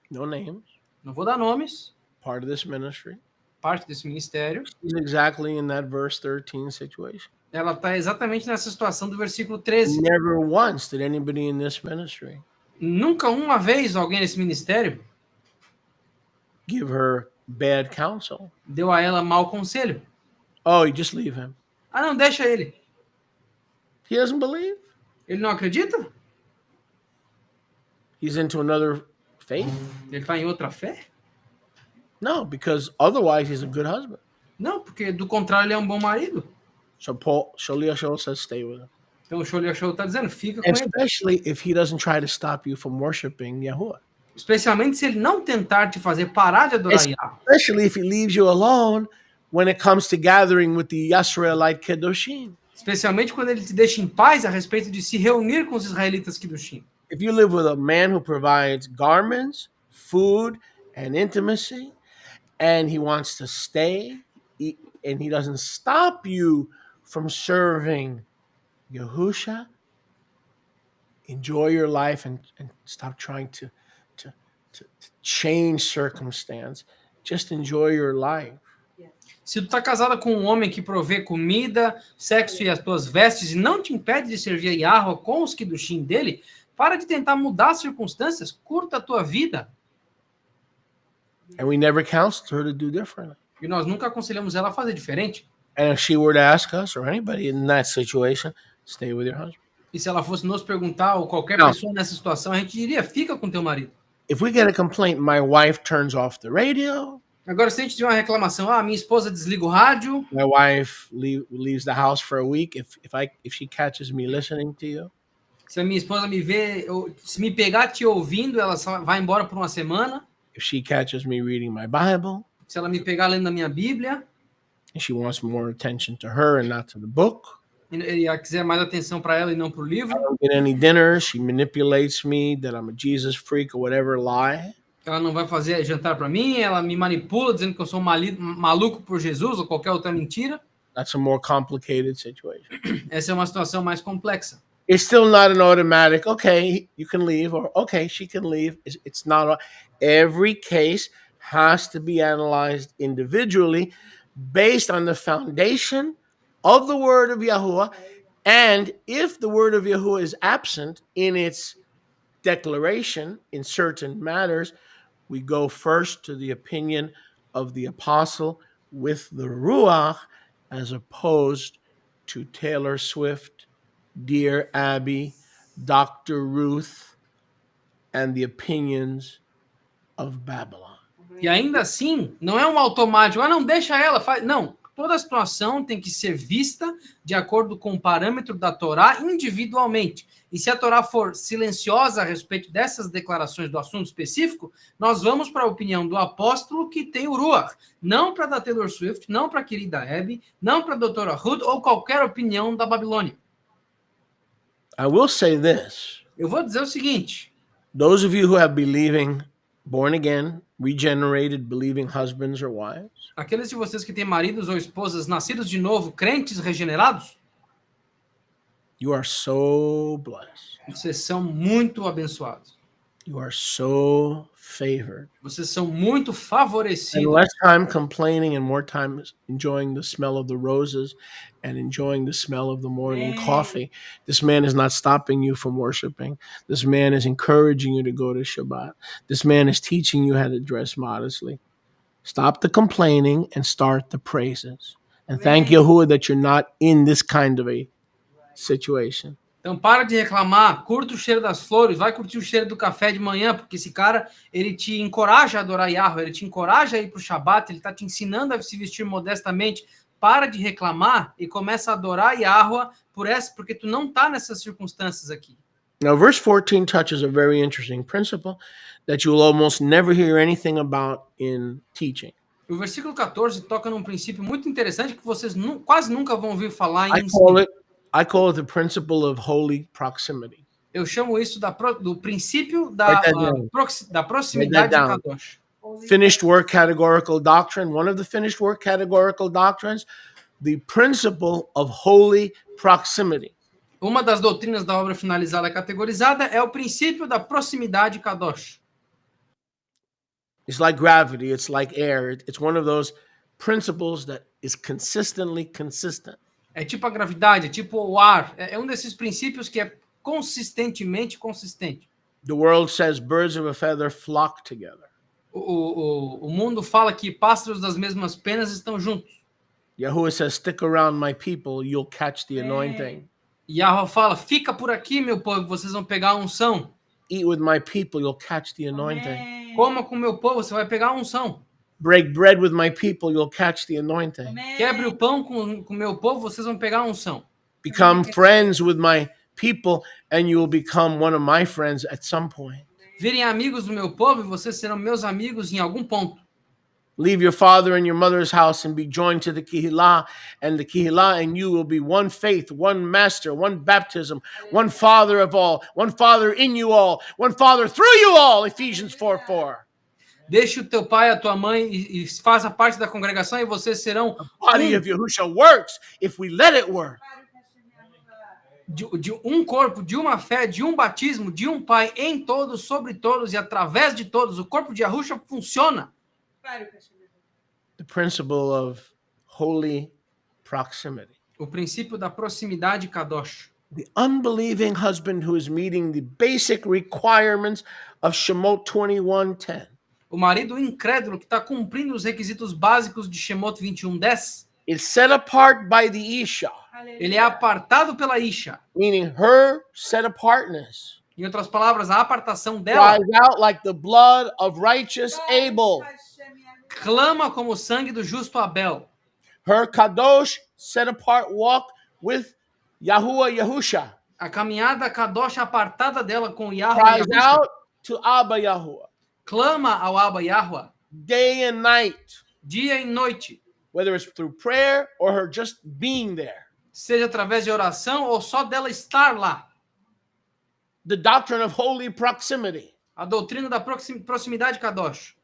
no names, não vou dar nomes, part of this ministry. parte desse ministério. She's exactly in that verse 13 situation. Ela está exatamente nessa situação do versículo 13. Never once did anybody in this ministry Nunca uma vez alguém nesse ministério give her bad counsel. deu a ela mau conselho. Oh, you just leave him. Ah, não, deixa ele. He doesn't believe. Ele não acredita? He's into another faith. Ele está em outra fé? No, because otherwise he's a good husband. Não, porque do contrário ele é um bom marido. So Paul, Shaliach Shaul says, stay with him. Então o Shol Yashou está dizendo, fica com ele. especially if he doesn't try to stop you from worshiping Yahuwah. Especialmente se ele não tentar te fazer parar de adorar Yahweh. Especially if he leaves you alone when it comes to gathering with the Yisraelite Kedoshim. Especialmente quando ele te deixa em paz a respeito de se reunir com os israelitas Kiddushim. If you live with a man who provides garments, food, and intimacy, and he wants to stay, and he doesn't stop you from serving Yahusha, enjoy your life and stop trying to change circumstance. Just enjoy your life. Se tu tá casada com um homem que provê comida, sexo e as tuas vestes e não te impede de servir a Yahweh com os Kiddushim dele, para de tentar mudar as circunstâncias, curta a tua vida. And we never counseled her to do differently. E nós nunca aconselhamos ela a fazer diferente. And if she were to ask us or anybody in that situation, stay with your husband. E se ela fosse nos perguntar, ou qualquer Não. pessoa nessa situação, a gente diria, fica com teu marido. If we get a complaint, my wife turns off the radio, Agora, se a gente tiver uma reclamação, minha esposa desliga o rádio, my wife leaves the house for a week, if she catches me listening to you, se a minha esposa me vê, se me pegar te ouvindo, ela só vai embora por uma semana. if she catches me reading my Bible, Se ela me pegar lendo a minha Bíblia, and she wants more attention to her and not to the book, e ela quiser mais atenção para ela e não para o livro, I don't get any dinner, she manipulates me that I'm a Jesus freak or whatever lie, ela não vai fazer jantar para mim, ela me manipula dizendo que eu sou maluco por Jesus ou qualquer outra mentira. that's a more complicated situation. Essa é uma situação mais complexa. It's still not an automatic, okay, you can leave, or okay, she can leave. It's not, every case has to be analyzed individually based on the foundation of the word of Yahuwah. And if the word of Yahuwah is absent in its declaration in certain matters, we go first to the opinion of the apostle with the Ruach as opposed to Taylor Swift, Dear Abby, Dr. Ruth, and the opinions of Babylon. E ainda assim, não é um automático, não, deixa ela, faz. Não, toda a situação tem que ser vista de acordo com o parâmetro da Torá individualmente. E se a Torá for silenciosa a respeito dessas declarações do assunto específico, nós vamos para a opinião do apóstolo que tem o Ruach, não para da Taylor Swift, não para a querida Abby, não para a doutora Ruth ou qualquer opinião da Babilônia. I will say this. Eu vou dizer o seguinte, Those of you who have believing, born again, regenerated, believing husbands or wives, aqueles de vocês que têm maridos ou esposas nascidos de novo, crentes regenerados, you are so blessed. vocês são muito abençoados. You are so favored. Vocês são muito And favorecidos. less time complaining and more time enjoying the smell of the roses and enjoying the smell of the morning coffee. This man is not stopping you from worshiping. This man is encouraging you to go to Shabbat. This man is teaching you how to dress modestly. Stop the complaining and start the praises. And thank Yahuwah that you're not in this kind of a situation. Então para de reclamar, curta o cheiro das flores, vai curtir o cheiro do café de manhã, porque esse cara, ele te encoraja a adorar Yahweh, ele te encoraja a ir para o Shabat, ele está te ensinando a se vestir modestamente. Para de reclamar e começa a adorar Yahweh porque tu não está nessas circunstâncias aqui. Now, verse 14 touches a very interesting principle that you will almost never hear anything about in teaching. O versículo 14 toca num princípio muito interessante que vocês quase nunca vão ouvir falar em I call it the principle of holy proximity. Eu chamo isso do princípio da Write that proximidade de down. Kadosh. Finished work categorical doctrine. One of the finished work categorical doctrines, the principle of holy proximity. Uma das doutrinas da obra finalizada categorizada é o princípio da proximidade Kadosh. It's like gravity. It's like air. It's one of those principles that is consistently consistent. É tipo a gravidade, é tipo o ar. É um desses princípios que é consistentemente consistente. The world says birds of a feather flock together. O mundo fala que pássaros das mesmas penas estão juntos. Yahuwah says, stick around my people, you'll catch the anointing. Yahweh fala, fica por aqui, meu povo, vocês vão pegar a unção. Eat with my people, you'll catch the anointing. Coma com meu povo, você vai pegar a unção. Break bread with my people, you'll catch the anointing. Quebre o pão com meu povo, vocês vão pegar a unção. become friends with my people, and you will become one of my friends at some point. Virem amigos do meu povo e vocês serão meus amigos em algum ponto. Leave your father and your mother's house and be joined to the Kehillah, and the Kehillah and you will be one faith, one master, one baptism, one Father of all, one Father in you all, one Father through you all, Ephesians 4:4. Deixe o teu pai, a tua mãe e faça parte da congregação e vocês serão Body of Yahusha works if we let it work. de um corpo, de uma fé, de um batismo, de um pai em todos, sobre todos e através de todos. O corpo de Yahusha funciona. The principle of holy proximity. O princípio da proximidade kadosh. The unbelieving husband who is meeting the basic requirements of Shemot 21:10. O marido incrédulo que está cumprindo os requisitos básicos de Shemot 21:10. is set apart by the Isha, Ele é apartado pela Isha. meaning her set apartness Em outras palavras, a apartação dela cries out like the blood of righteous Abel. clama como o sangue do justo Abel. Her kadosh set apart walk with Yahuwah Yahusha A caminhada kadosh apartada dela com Yahweh cries Yahusha out to Abba Yahuwah clama ao Abba Yahweh day and night, dia e noite, whether it's through prayer or her just being there. seja através de oração ou só dela estar lá. The doctrine of holy proximity. A doutrina da proximidade kadosh.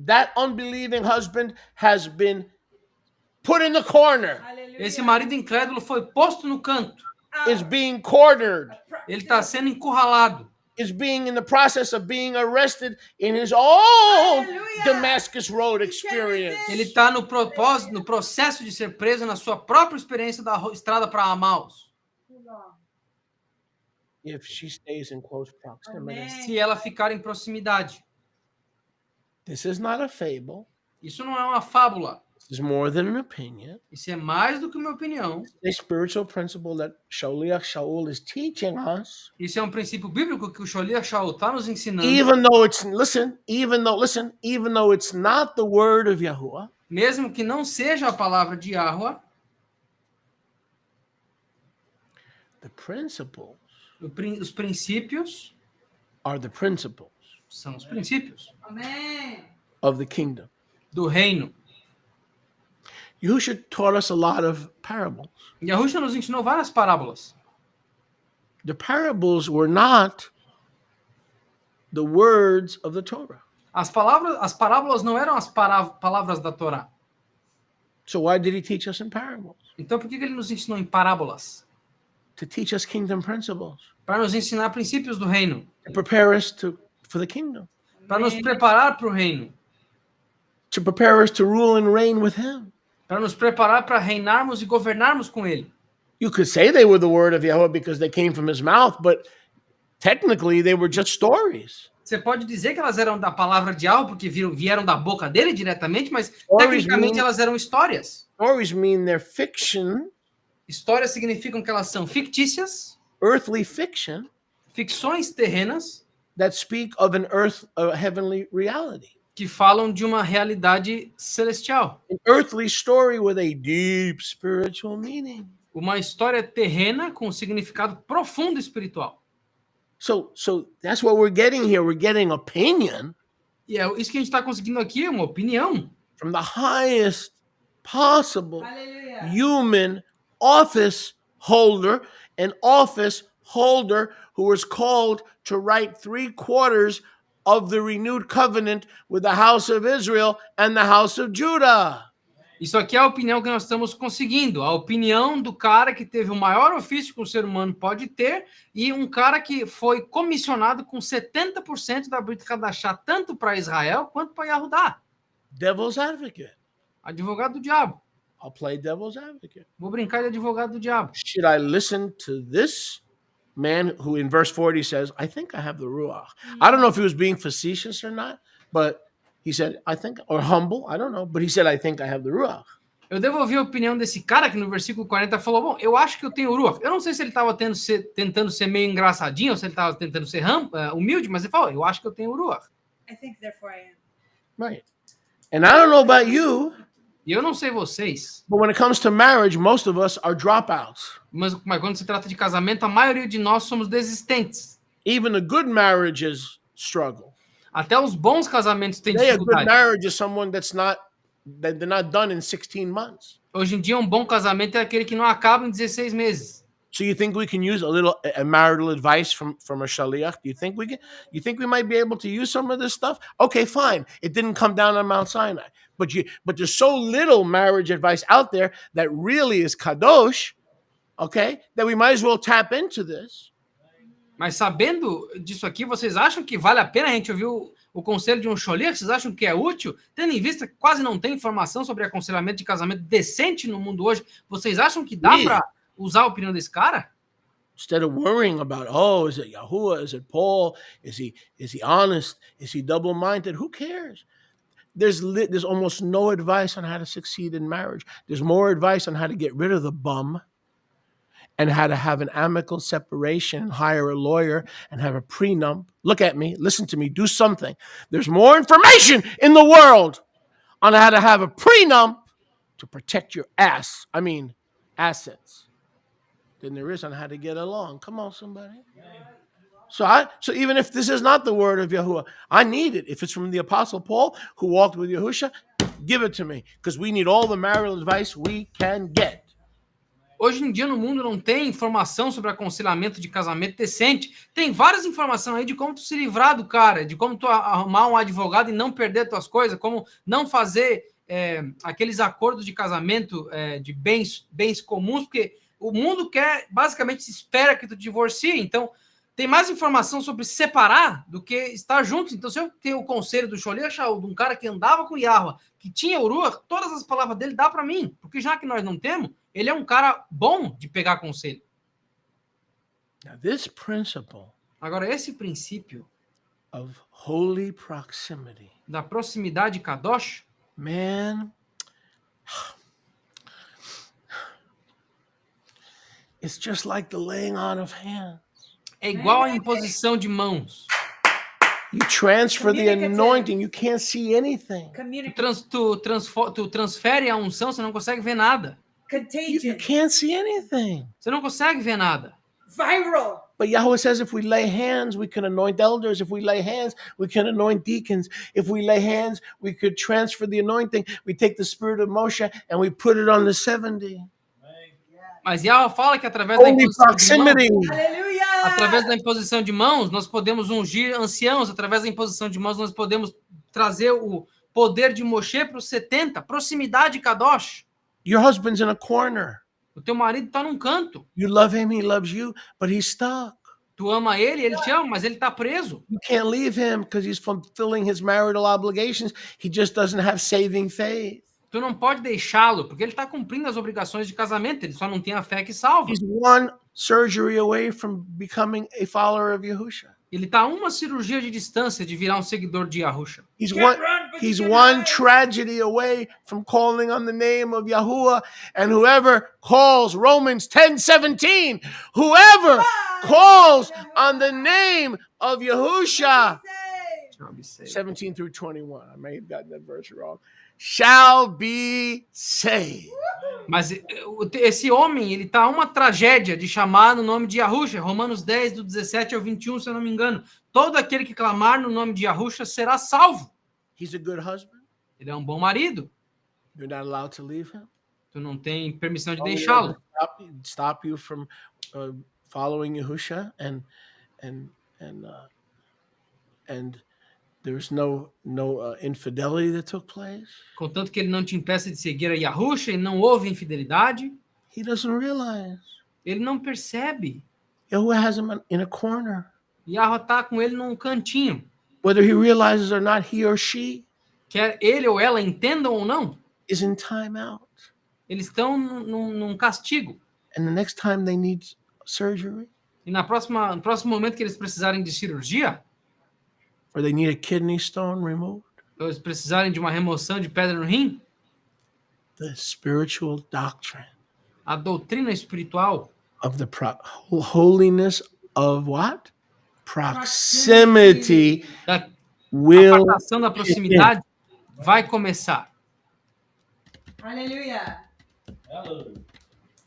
That unbelieving husband has been put in the corner, Esse marido incrédulo foi posto no canto. is being cornered, Ele está sendo encurralado. is being in the process of being arrested in his own Damascus Road experience. Ele está no processo de ser preso na sua própria experiência da estrada para Amaus. If she stays in close proximity. Se ela ficar em proximidade. This is not a fable. Isso não é uma fábula. This is more than an opinion. Isso é mais do que uma opinião. A spiritual principle that Sholiach Shaul is teaching us. Isso é um princípio bíblico que o Sholiach Shaul está nos ensinando. Even though it's not the word of Yahuwah, Mesmo que não seja a palavra de Yahweh, the principles os princípios are the principles são os princípios of the kingdom. do reino. Yahusha taught us a lot of parables. Yahusha nos ensinou várias parábolas. The parables were not the words of the Torah. As parábolas não eram as palavras da Torá. So why did he teach us in parables? Então por que ele nos ensinou em parábolas? To teach us kingdom principles, Para nos ensinar princípios do reino. to prepare us for the kingdom, Para nos preparar para o reino. to prepare us to rule and reign with him. Para nos preparar para reinarmos e governarmos com ele. You could say they were the word of Yahweh because they came from his mouth, but technically they were just stories. Você pode dizer que elas eram da palavra de Yahweh porque vieram da boca dele diretamente, mas Stories tecnicamente mean- elas eram histórias. Stories mean they're fiction, Histórias significam que elas são fictícias, earthly fiction, ficções terrenas that speak of a heavenly reality. que falam de uma realidade celestial. An earthly story with a deep spiritual meaning. Uma história terrena com um significado profundo espiritual. So that's what we're getting here. We're getting opinion E é isso que a gente está conseguindo aqui, é uma opinião from the highest possible human office holder, an office holder who was called to write 3/4 of the renewed covenant with the house of Israel and the house of Judah. Isso aqui é a opinião que nós estamos conseguindo. A opinião do cara que teve o maior ofício que o ser humano pode ter e um cara que foi comissionado com 70% da Brit Hadashah, tanto para Israel quanto para Yahudá. Devil's advocate. Advogado do diabo. I'll play devil's advocate. Vou brincar de advogado do diabo. Should I listen to this man who in verse 40 says, I think I have the Ruach? I don't know if he was being facetious or not, but he said, I think, or humble, I don't know, but he said, I think I have the Ruach. Eu devo ouvir a opinião desse cara que no versículo 40 falou, bom, eu acho que eu tenho o Ruach. Eu não sei se ele estava tentando ser meio engraçadinho ou se ele estava tentando ser humilde, mas ele falou, eu acho que eu tenho o Ruach. I think therefore I am. Right. And I don't know about you, E eu não sei vocês, but when it comes to marriage, most of us are dropouts. mas quando se trata de casamento, a maioria de nós somos desistentes. Even the good marriages struggle. Até os bons casamentos têm Today, a good dificuldade. marriage is someone that they're not done in 16 months. Hoje em dia, um bom casamento é aquele que não acaba em 16 meses. So you think we can use a marital advice from a shaliach? Do you think we can? You think we might be able to use some of this stuff? Okay, fine. It didn't come down on Mount Sinai, but there's so little marriage advice out there that really is kadosh, okay, that we might as well tap into this. Mas sabendo disso aqui, vocês acham que vale a pena a gente ouvir o conselho de um sholiach? Vocês acham que é útil? Tendo em vista que quase não tem informação sobre aconselhamento de casamento decente no mundo hoje, vocês acham que dá para usar a opinião desse cara? Instead of worrying about, oh, is it Yahuwah? Is it Paul? Is he honest? Is he double-minded? Who cares? There's almost no advice on how to succeed in marriage. There's more advice on how to get rid of the bum and how to have an amicable separation and hire a lawyer and have a prenup. Look at me, listen to me, do something. There's more information in the world on how to have a prenup to protect your assets than there is on how to get along. Come on, somebody. So even if this is not the word of Yahuwah, I need it. If it's from the Apostle Paul, who walked with Yahusha, give it to me, because we need all the marital advice we can get. Hoje em dia no mundo não tem informação sobre aconselhamento de casamento decente. Tem várias informações aí de como tu se livrar do cara, de como tu arrumar um advogado e não perder tuas coisas, como não fazer aqueles acordos de casamento de bens comuns, porque o mundo basicamente espera que tu divorcie. Então, tem mais informação sobre separar do que estar juntos. Então, se eu tenho o conselho do sholiach, de um cara que andava com Yahuwah, que tinha Uruach, todas as palavras dele dá para mim, porque já que nós não temos, ele é um cara bom de pegar conselho. Now, this principle Agora, esse princípio of holy proximity, da proximidade kadosh, man, it's just like the laying on of hands. é igual à imposição de mãos. You transfer the Communicative. anointing, you can't see anything. Tu transfere a unção, você não consegue ver nada. You Contagion. can't see anything. Você não consegue ver nada. Viral. But Yahweh says if we lay hands, we can anoint elders. If we lay hands, we can anoint deacons. If we lay hands, we could transfer the anointing. We take the spirit of Moshe and we put it on the 70. Mas Yahweh fala que através da Holy imposição de mãos, proximity. Hallelujah. através da imposição de mãos, nós podemos ungir anciãos. Através da imposição de mãos, nós podemos trazer o poder de Moshe para os 70. Proximidade kadosh. Your husband's in a corner. O teu marido está num canto. You love him, he loves you, but he's stuck. Tu ama ele te ama, mas ele está preso. You can't leave him because he's fulfilling his marital obligations. He just doesn't have saving faith. Tu não pode deixá-lo, porque ele está cumprindo as obrigações de casamento. Ele só não tem a fé que salva. He's one surgery away from becoming a follower of Yahusha. Ele está a uma cirurgia de distância de virar um seguidor de Yahusha. He's Can't one, run, but he's you can one hide. tragedy away from calling on the name of Yahuwah. And whoever calls, Romans 10:17, whoever calls on the name of Yahusha, Say. 17 through 21, I may have gotten that verse wrong, shall be saved. Mas esse homem, ele está a uma tragédia de chamar no nome de Yahusha. Romanos 10, do 17 ao 21, se eu não me engano. Todo aquele que clamar no nome de Yahusha será salvo. He's a good husband. Ele é um bom marido. You're not allowed to leave him. Tu não tem permissão de All you deixá-lo. have to stop you from following Yahusha, and there's no infidelity that took place. Contanto que ele não te impeça de seguir a Yahusha e não houve infidelidade, He doesn't realize. ele não percebe. Yahuwah has him in a corner. Yahweh está com ele num cantinho. Whether he realizes or not, he or she Quer ele ou ela entendam ou não, is in timeout. eles estão num castigo. And the next time they need surgery, E no próximo momento que eles precisarem de cirurgia, or they need a kidney stone removed, ou eles precisarem de uma remoção de pedra no rim, the spiritual doctrine a doutrina espiritual of the holiness of what? Proximity da will apartação da proximidade vai começar. Hallelujah.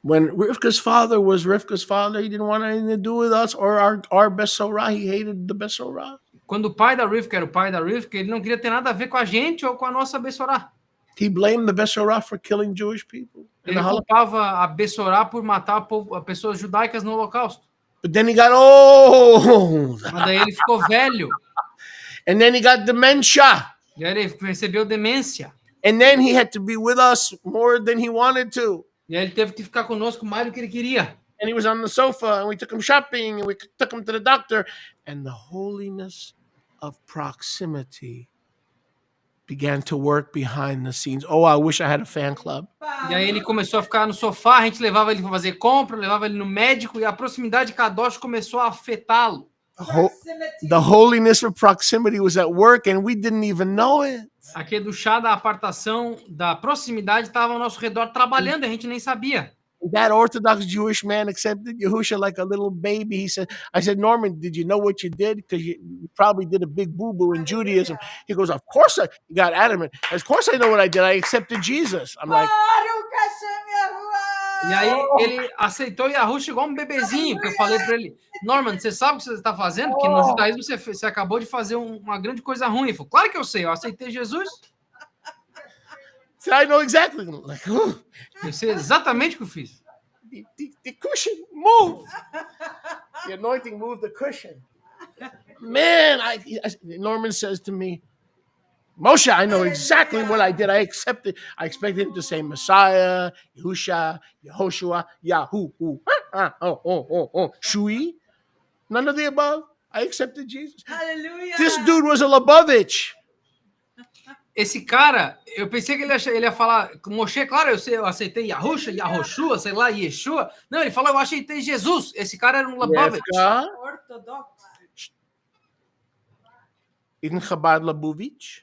When Rivka's father was Rivka's father, he didn't want anything to do with us or our Besorah. He hated the Besorah. Quando o pai da Rivka era o pai da Rivka, ele não queria ter nada a ver com a gente ou com a nossa Bessorá. He blamed the Besorah for killing Jewish people. In Ele the Holocaust. culpava a Bessorá por matar pessoas judaicas no Holocausto. But then he got old. Mas daí ele ficou velho. And then he got dementia. E aí ele recebeu demência. And then he had to be with us more than he wanted to. E aí ele teve que ficar conosco mais do que ele queria. And he was on the sofa, and we took him shopping, and we took him to the doctor. And the holiness of proximity began to work behind the scenes. Oh, I wish I had a fan club. E aí ele começou a ficar no sofá, a gente levava ele para fazer compra, levava ele no médico, e a proximidade de Kadosh começou a afetá-lo. The holiness of proximity was at work, and we didn't even know it. Aquele do chá da apartação, da proximidade, estava ao nosso redor trabalhando, e a gente nem sabia. That Orthodox Jewish man accepted Yahusha like a little baby. He said, I said, Norman, did you know what you did? Because you probably did a big boo-boo in Judaism. He goes, of course he got adamant. Of course I know what I did. I accepted Jesus. I'm like, Baruch Hashem Yahuwah. E aí ele aceitou Yahusha igual um bebezinho, que eu falei para ele, Norman, você sabe o que você está fazendo? Porque no judaísmo você acabou de fazer uma grande coisa ruim. Ele falou, claro que eu sei, eu aceitei Jesus. I know exactly. Like, Eu sei exatamente o que eu fiz. the cushion moved. The anointing moved the cushion. Man, Norman says to me, Moshe, I know exactly what I did. I expected him to say Messiah, Yahusha, Yehoshua, Yahu, Shui. None of the above. I accepted Jesus. Hallelujah. This dude was a Lubavitch. Esse cara, eu pensei que ele ia falar, Moshe, claro, eu aceitei Yahusha, Yahoshua, sei lá, Yeshua. Não, ele falou, eu aceitei Jesus. Esse cara era um Lubavitch. Orthodox. Isn't Chabad Lubavitch?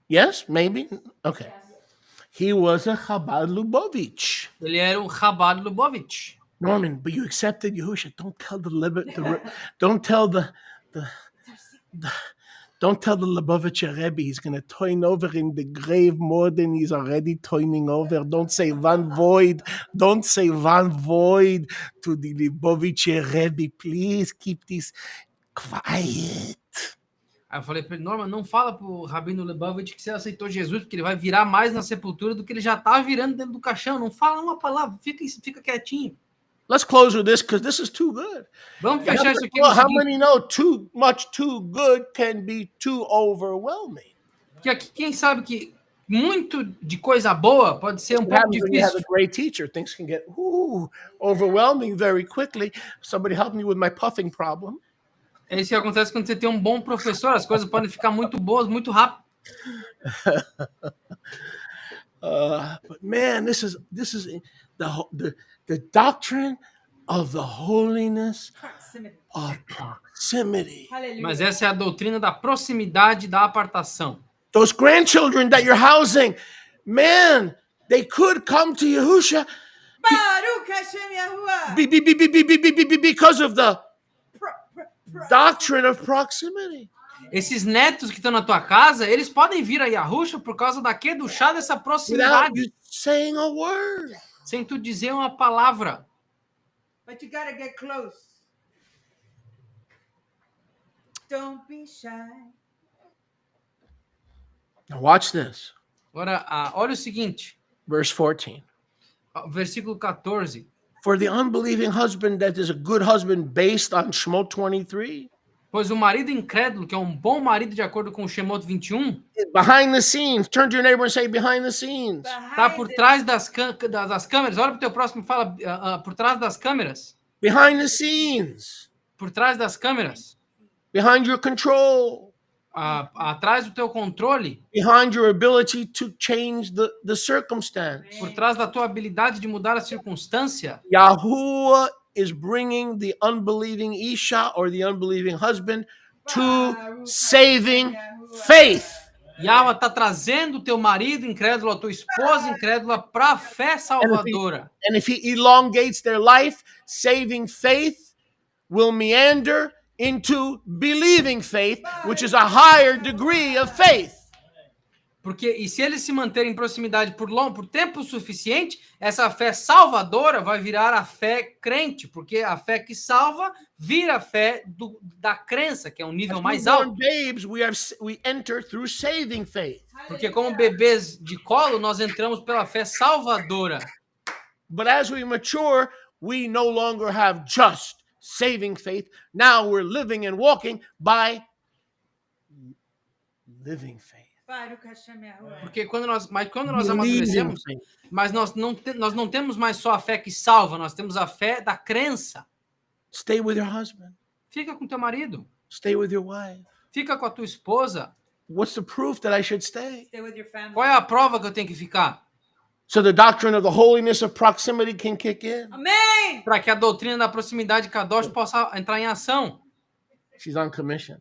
Yes, maybe. Okay. He was a Chabad Lubavitch. Ele era um Chabad Lubavitch. Norman, but you accepted Yahusha. Don't tell don't tell the Lubavitcher Rebbe he's going to toin over in the grave more than he's already toining over. Don't say Van Void. Don't say Van Void to the Lubavitcher Rebbe. Please keep this quiet. Aí eu falei para ele, Norman, não fala pro Rabino Lubavitch que você aceitou Jesus, porque ele vai virar mais na sepultura do que ele já tá virando dentro do caixão. Não fala uma palavra, fica quietinho. Let's close with this because this is too good. Vamos fechar isso aqui. Well, how many know too much too good can be too overwhelming? Que aqui, quem sabe que muito de coisa boa pode ser um pouco When you have difícil. a great teacher, things can get overwhelming very quickly. Somebody help me with my puffing problem. É isso que acontece quando você tem um bom professor, as coisas podem ficar muito boas, muito rápido. But man, this is the doctrine of the holiness Proximity. of proximity. Hallelujah. Mas essa é a doutrina da proximidade da apartação. Those grandchildren that you're housing, man, they could come to Yahusha Baruch Hashem Yahuwah. because of the Pro- doctrine of proximity. Esses netos que estão na tua casa, eles podem vir a Yahusha por causa do chá dessa Without proximidade, you saying a word. sem tu dizer uma palavra. But you gotta get close. Don't be shy. Now watch this. Agora, olha o seguinte, Verse 14. versículo 14. For the unbelieving husband that is a good husband based on Shemot 23, Pois o marido incrédulo, que é um bom marido de acordo com o Shemot 21, behind the scenes, turn to your neighbor and say, behind the scenes. tá por trás das câmeras. Olha pro teu próximo e fala, por trás das câmeras. Behind the scenes. Por trás das câmeras. Behind your control. Atrás do teu controle. Behind your ability to change the circumstance. Por trás da tua habilidade de mudar a circunstância. Yahuwah is bringing the unbelieving Isha or the unbelieving husband to saving faith. Yahweh está trazendo o teu marido incrédulo, a tua esposa incrédula para a fé salvadora. And if he elongates their life, saving faith will meander into believing faith, which is a higher degree of faith. Porque, e se eles se manterem em proximidade por tempo suficiente, essa fé salvadora vai virar a fé crente, porque a fé que salva vira a fé da crença, que é um nível As mais newborn alto. babes, we enter through saving faith. Porque como bebês de colo, nós entramos pela fé salvadora. But as we mature, we no longer have just saving faith. Now we're living and walking by living faith. Baruch Hashem Yahuwah. Porque quando nós Believing amadurecemos, faith. mas nós não temos mais só a fé que salva, nós temos a fé da crença. Stay with your husband. Fica com teu marido, Stay with your wife. fica com a tua esposa. What's the proof that I should stay? Stay with your family. Qual é a prova que eu tenho que ficar? So the doctrine of the holiness of proximity can kick in. Amém! Para que a doutrina da proximidade Kadosh possa entrar em ação. She's on commission.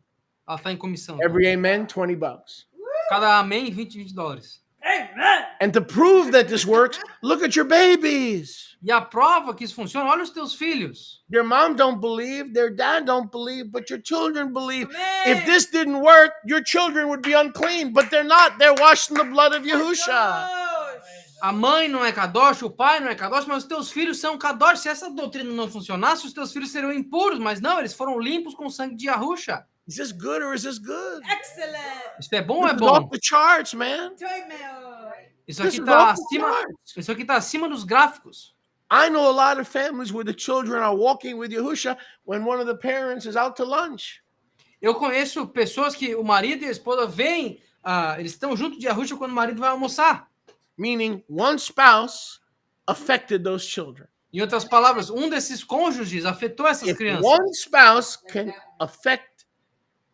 Ela está em comissão. Every amen, $20. Cada amém, $20. Amen! And to prove that this works, look at your babies. E a prova que isso funciona, olha os teus filhos. Their mom don't believe, their dad don't believe, but your children believe. Amém! If this didn't work, your children would be unclean, but they're not. They're washed in the blood of Yahusha. A mãe não é Kadosh, o pai não é Kadosh, mas os teus filhos são Kadosh. Se essa doutrina não funcionasse, os teus filhos seriam impuros, mas não, eles foram limpos com o sangue de Yahusha. Is this good or is this good? Excellent! Isso é bom ou é This is off bom? the charts, man. Toimeo! Isso This aqui is tá off the acima, charts. isso aqui tá acima dos gráficos. I know a lot of families where the children are walking with Yahusha when one of the parents is out to lunch. Eu conheço pessoas que o marido e a esposa vêm, eles estão junto de Yahusha quando o marido vai almoçar. Meaning one spouse affected those children. Em outras palavras, um desses cônjuges afetou essas If crianças. one spouse can affect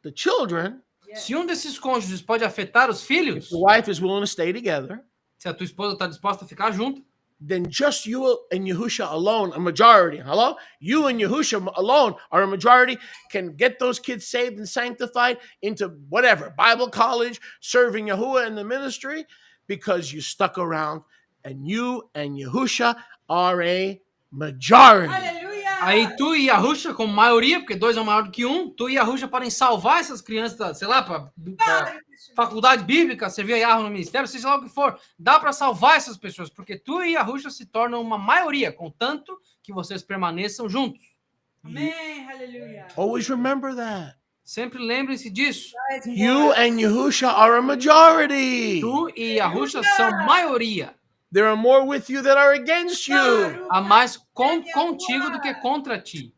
the children, Se um desses cônjuges pode afetar os filhos, the wife is willing to stay together, se a tua esposa está disposta a ficar junto, then just you and Yahusha alone, a majority, hello? You and Yahusha alone are a majority, can get those kids saved and sanctified into whatever, Bible college, serving Yahuwah in the ministry, because you stuck around and you and Yahusha are a majority. Aleluia! aí tu e Yahusha, como maioria, porque dois é maior do que um, tu e Yahusha podem salvar essas crianças, sei lá, para faculdade bíblica, servir a Yahweh no ministério, seja lá o que for. Dá para salvar essas pessoas, porque tu e Yahusha se tornam uma maioria, contanto que vocês permaneçam juntos. Amém! Aleluia! Always remember that. Sempre lembrem-se disso. You and Yahusha are a majority. Tu e Yahusha são maioria. There are more with you that are against you. Há mais contigo do que contra ti.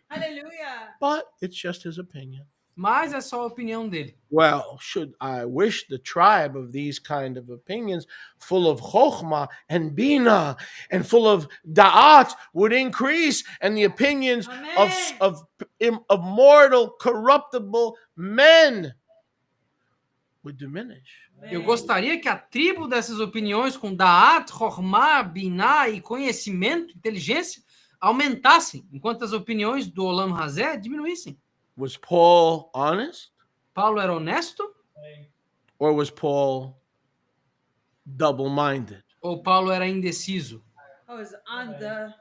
Aleluia! But it's just his opinion. Mas é só a opinião dele. Well, should I wish the tribe of these kind of opinions, full of chokhmah and bina, and full of da'at, would increase, and the opinions of mortal, corruptible men would diminish. Eu gostaria que a tribo dessas opiniões com Da'at, Chokhmah, Binah e conhecimento, inteligência, aumentassem, enquanto as opiniões do Olam Hazé diminuíssem. Was Paul honest, Paulo era honesto or was Paul double-minded? ou Paulo era indeciso? I was on the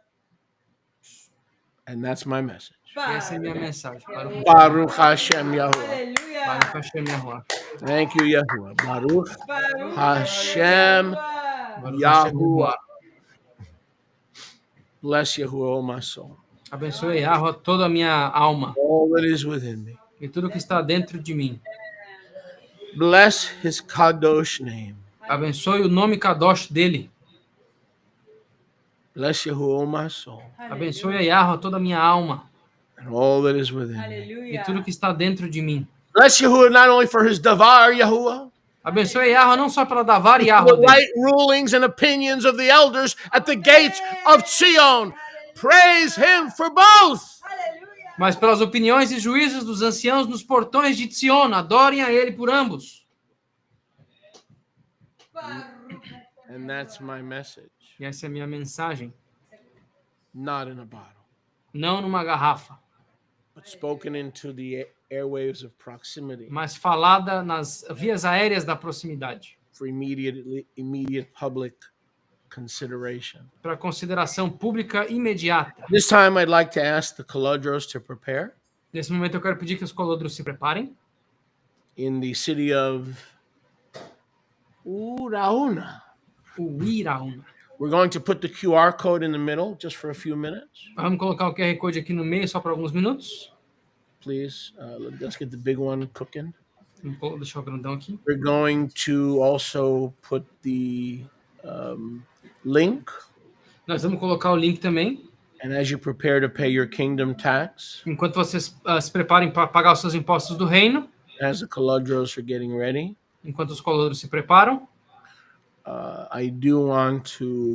And that's my message. Essa é a minha mensagem. Baruch Hashem Yahuwah. Aleluia! Baruch Hashem Yahuwah. Thank you, Yahuwah. Baruch Baruch Hashem Baruch Hashem Yahuwah. Bless Yahuwah, oh my soul. Abençoe Yahuwah toda a minha alma All that is within me. e tudo que está dentro de mim. Bless his kadosh name. Abençoe o nome Kadosh dele. Bless Yahuwah, oh my soul. Abençoe a Yahuwah toda a minha alma And all that is within me. Aleluia! e tudo que está dentro de mim. Bless Yahuwah not only for his davar, Yahuwah, Abençoe Yahuwah não só pela Davar e the Yahuwah dele, right rulings and opinions of the elders at the gates of Zion. Praise him for both. Aleluia! mas pelas opiniões e juízos dos anciãos nos portões de Sion. Adorem a ele por ambos. Baruch And that's my message. E essa é a minha mensagem. Not in a bottle, Não numa garrafa, but spoken into the airwaves of proximity mas falada nas vias aéreas da proximidade, for immediate public consideration. para consideração pública imediata. This time I'd like to ask the Kalodros to prepare Nesse momento eu quero pedir que os colodros se preparem. in the city of Urauna. O Iraúna. We're going to put the QR code in the middle just for a few minutes. Vamos colocar o QR Code aqui no meio só por alguns minutos. Please, let's get the big one cooking. Vou deixar o grandão aqui. We're going to also put the link. Nós vamos colocar o link também. And as you prepare to pay your kingdom tax, Enquanto vocês se preparem para pagar os seus impostos do reino, as the Kaludros are getting ready, enquanto os colonos se preparam, I do want to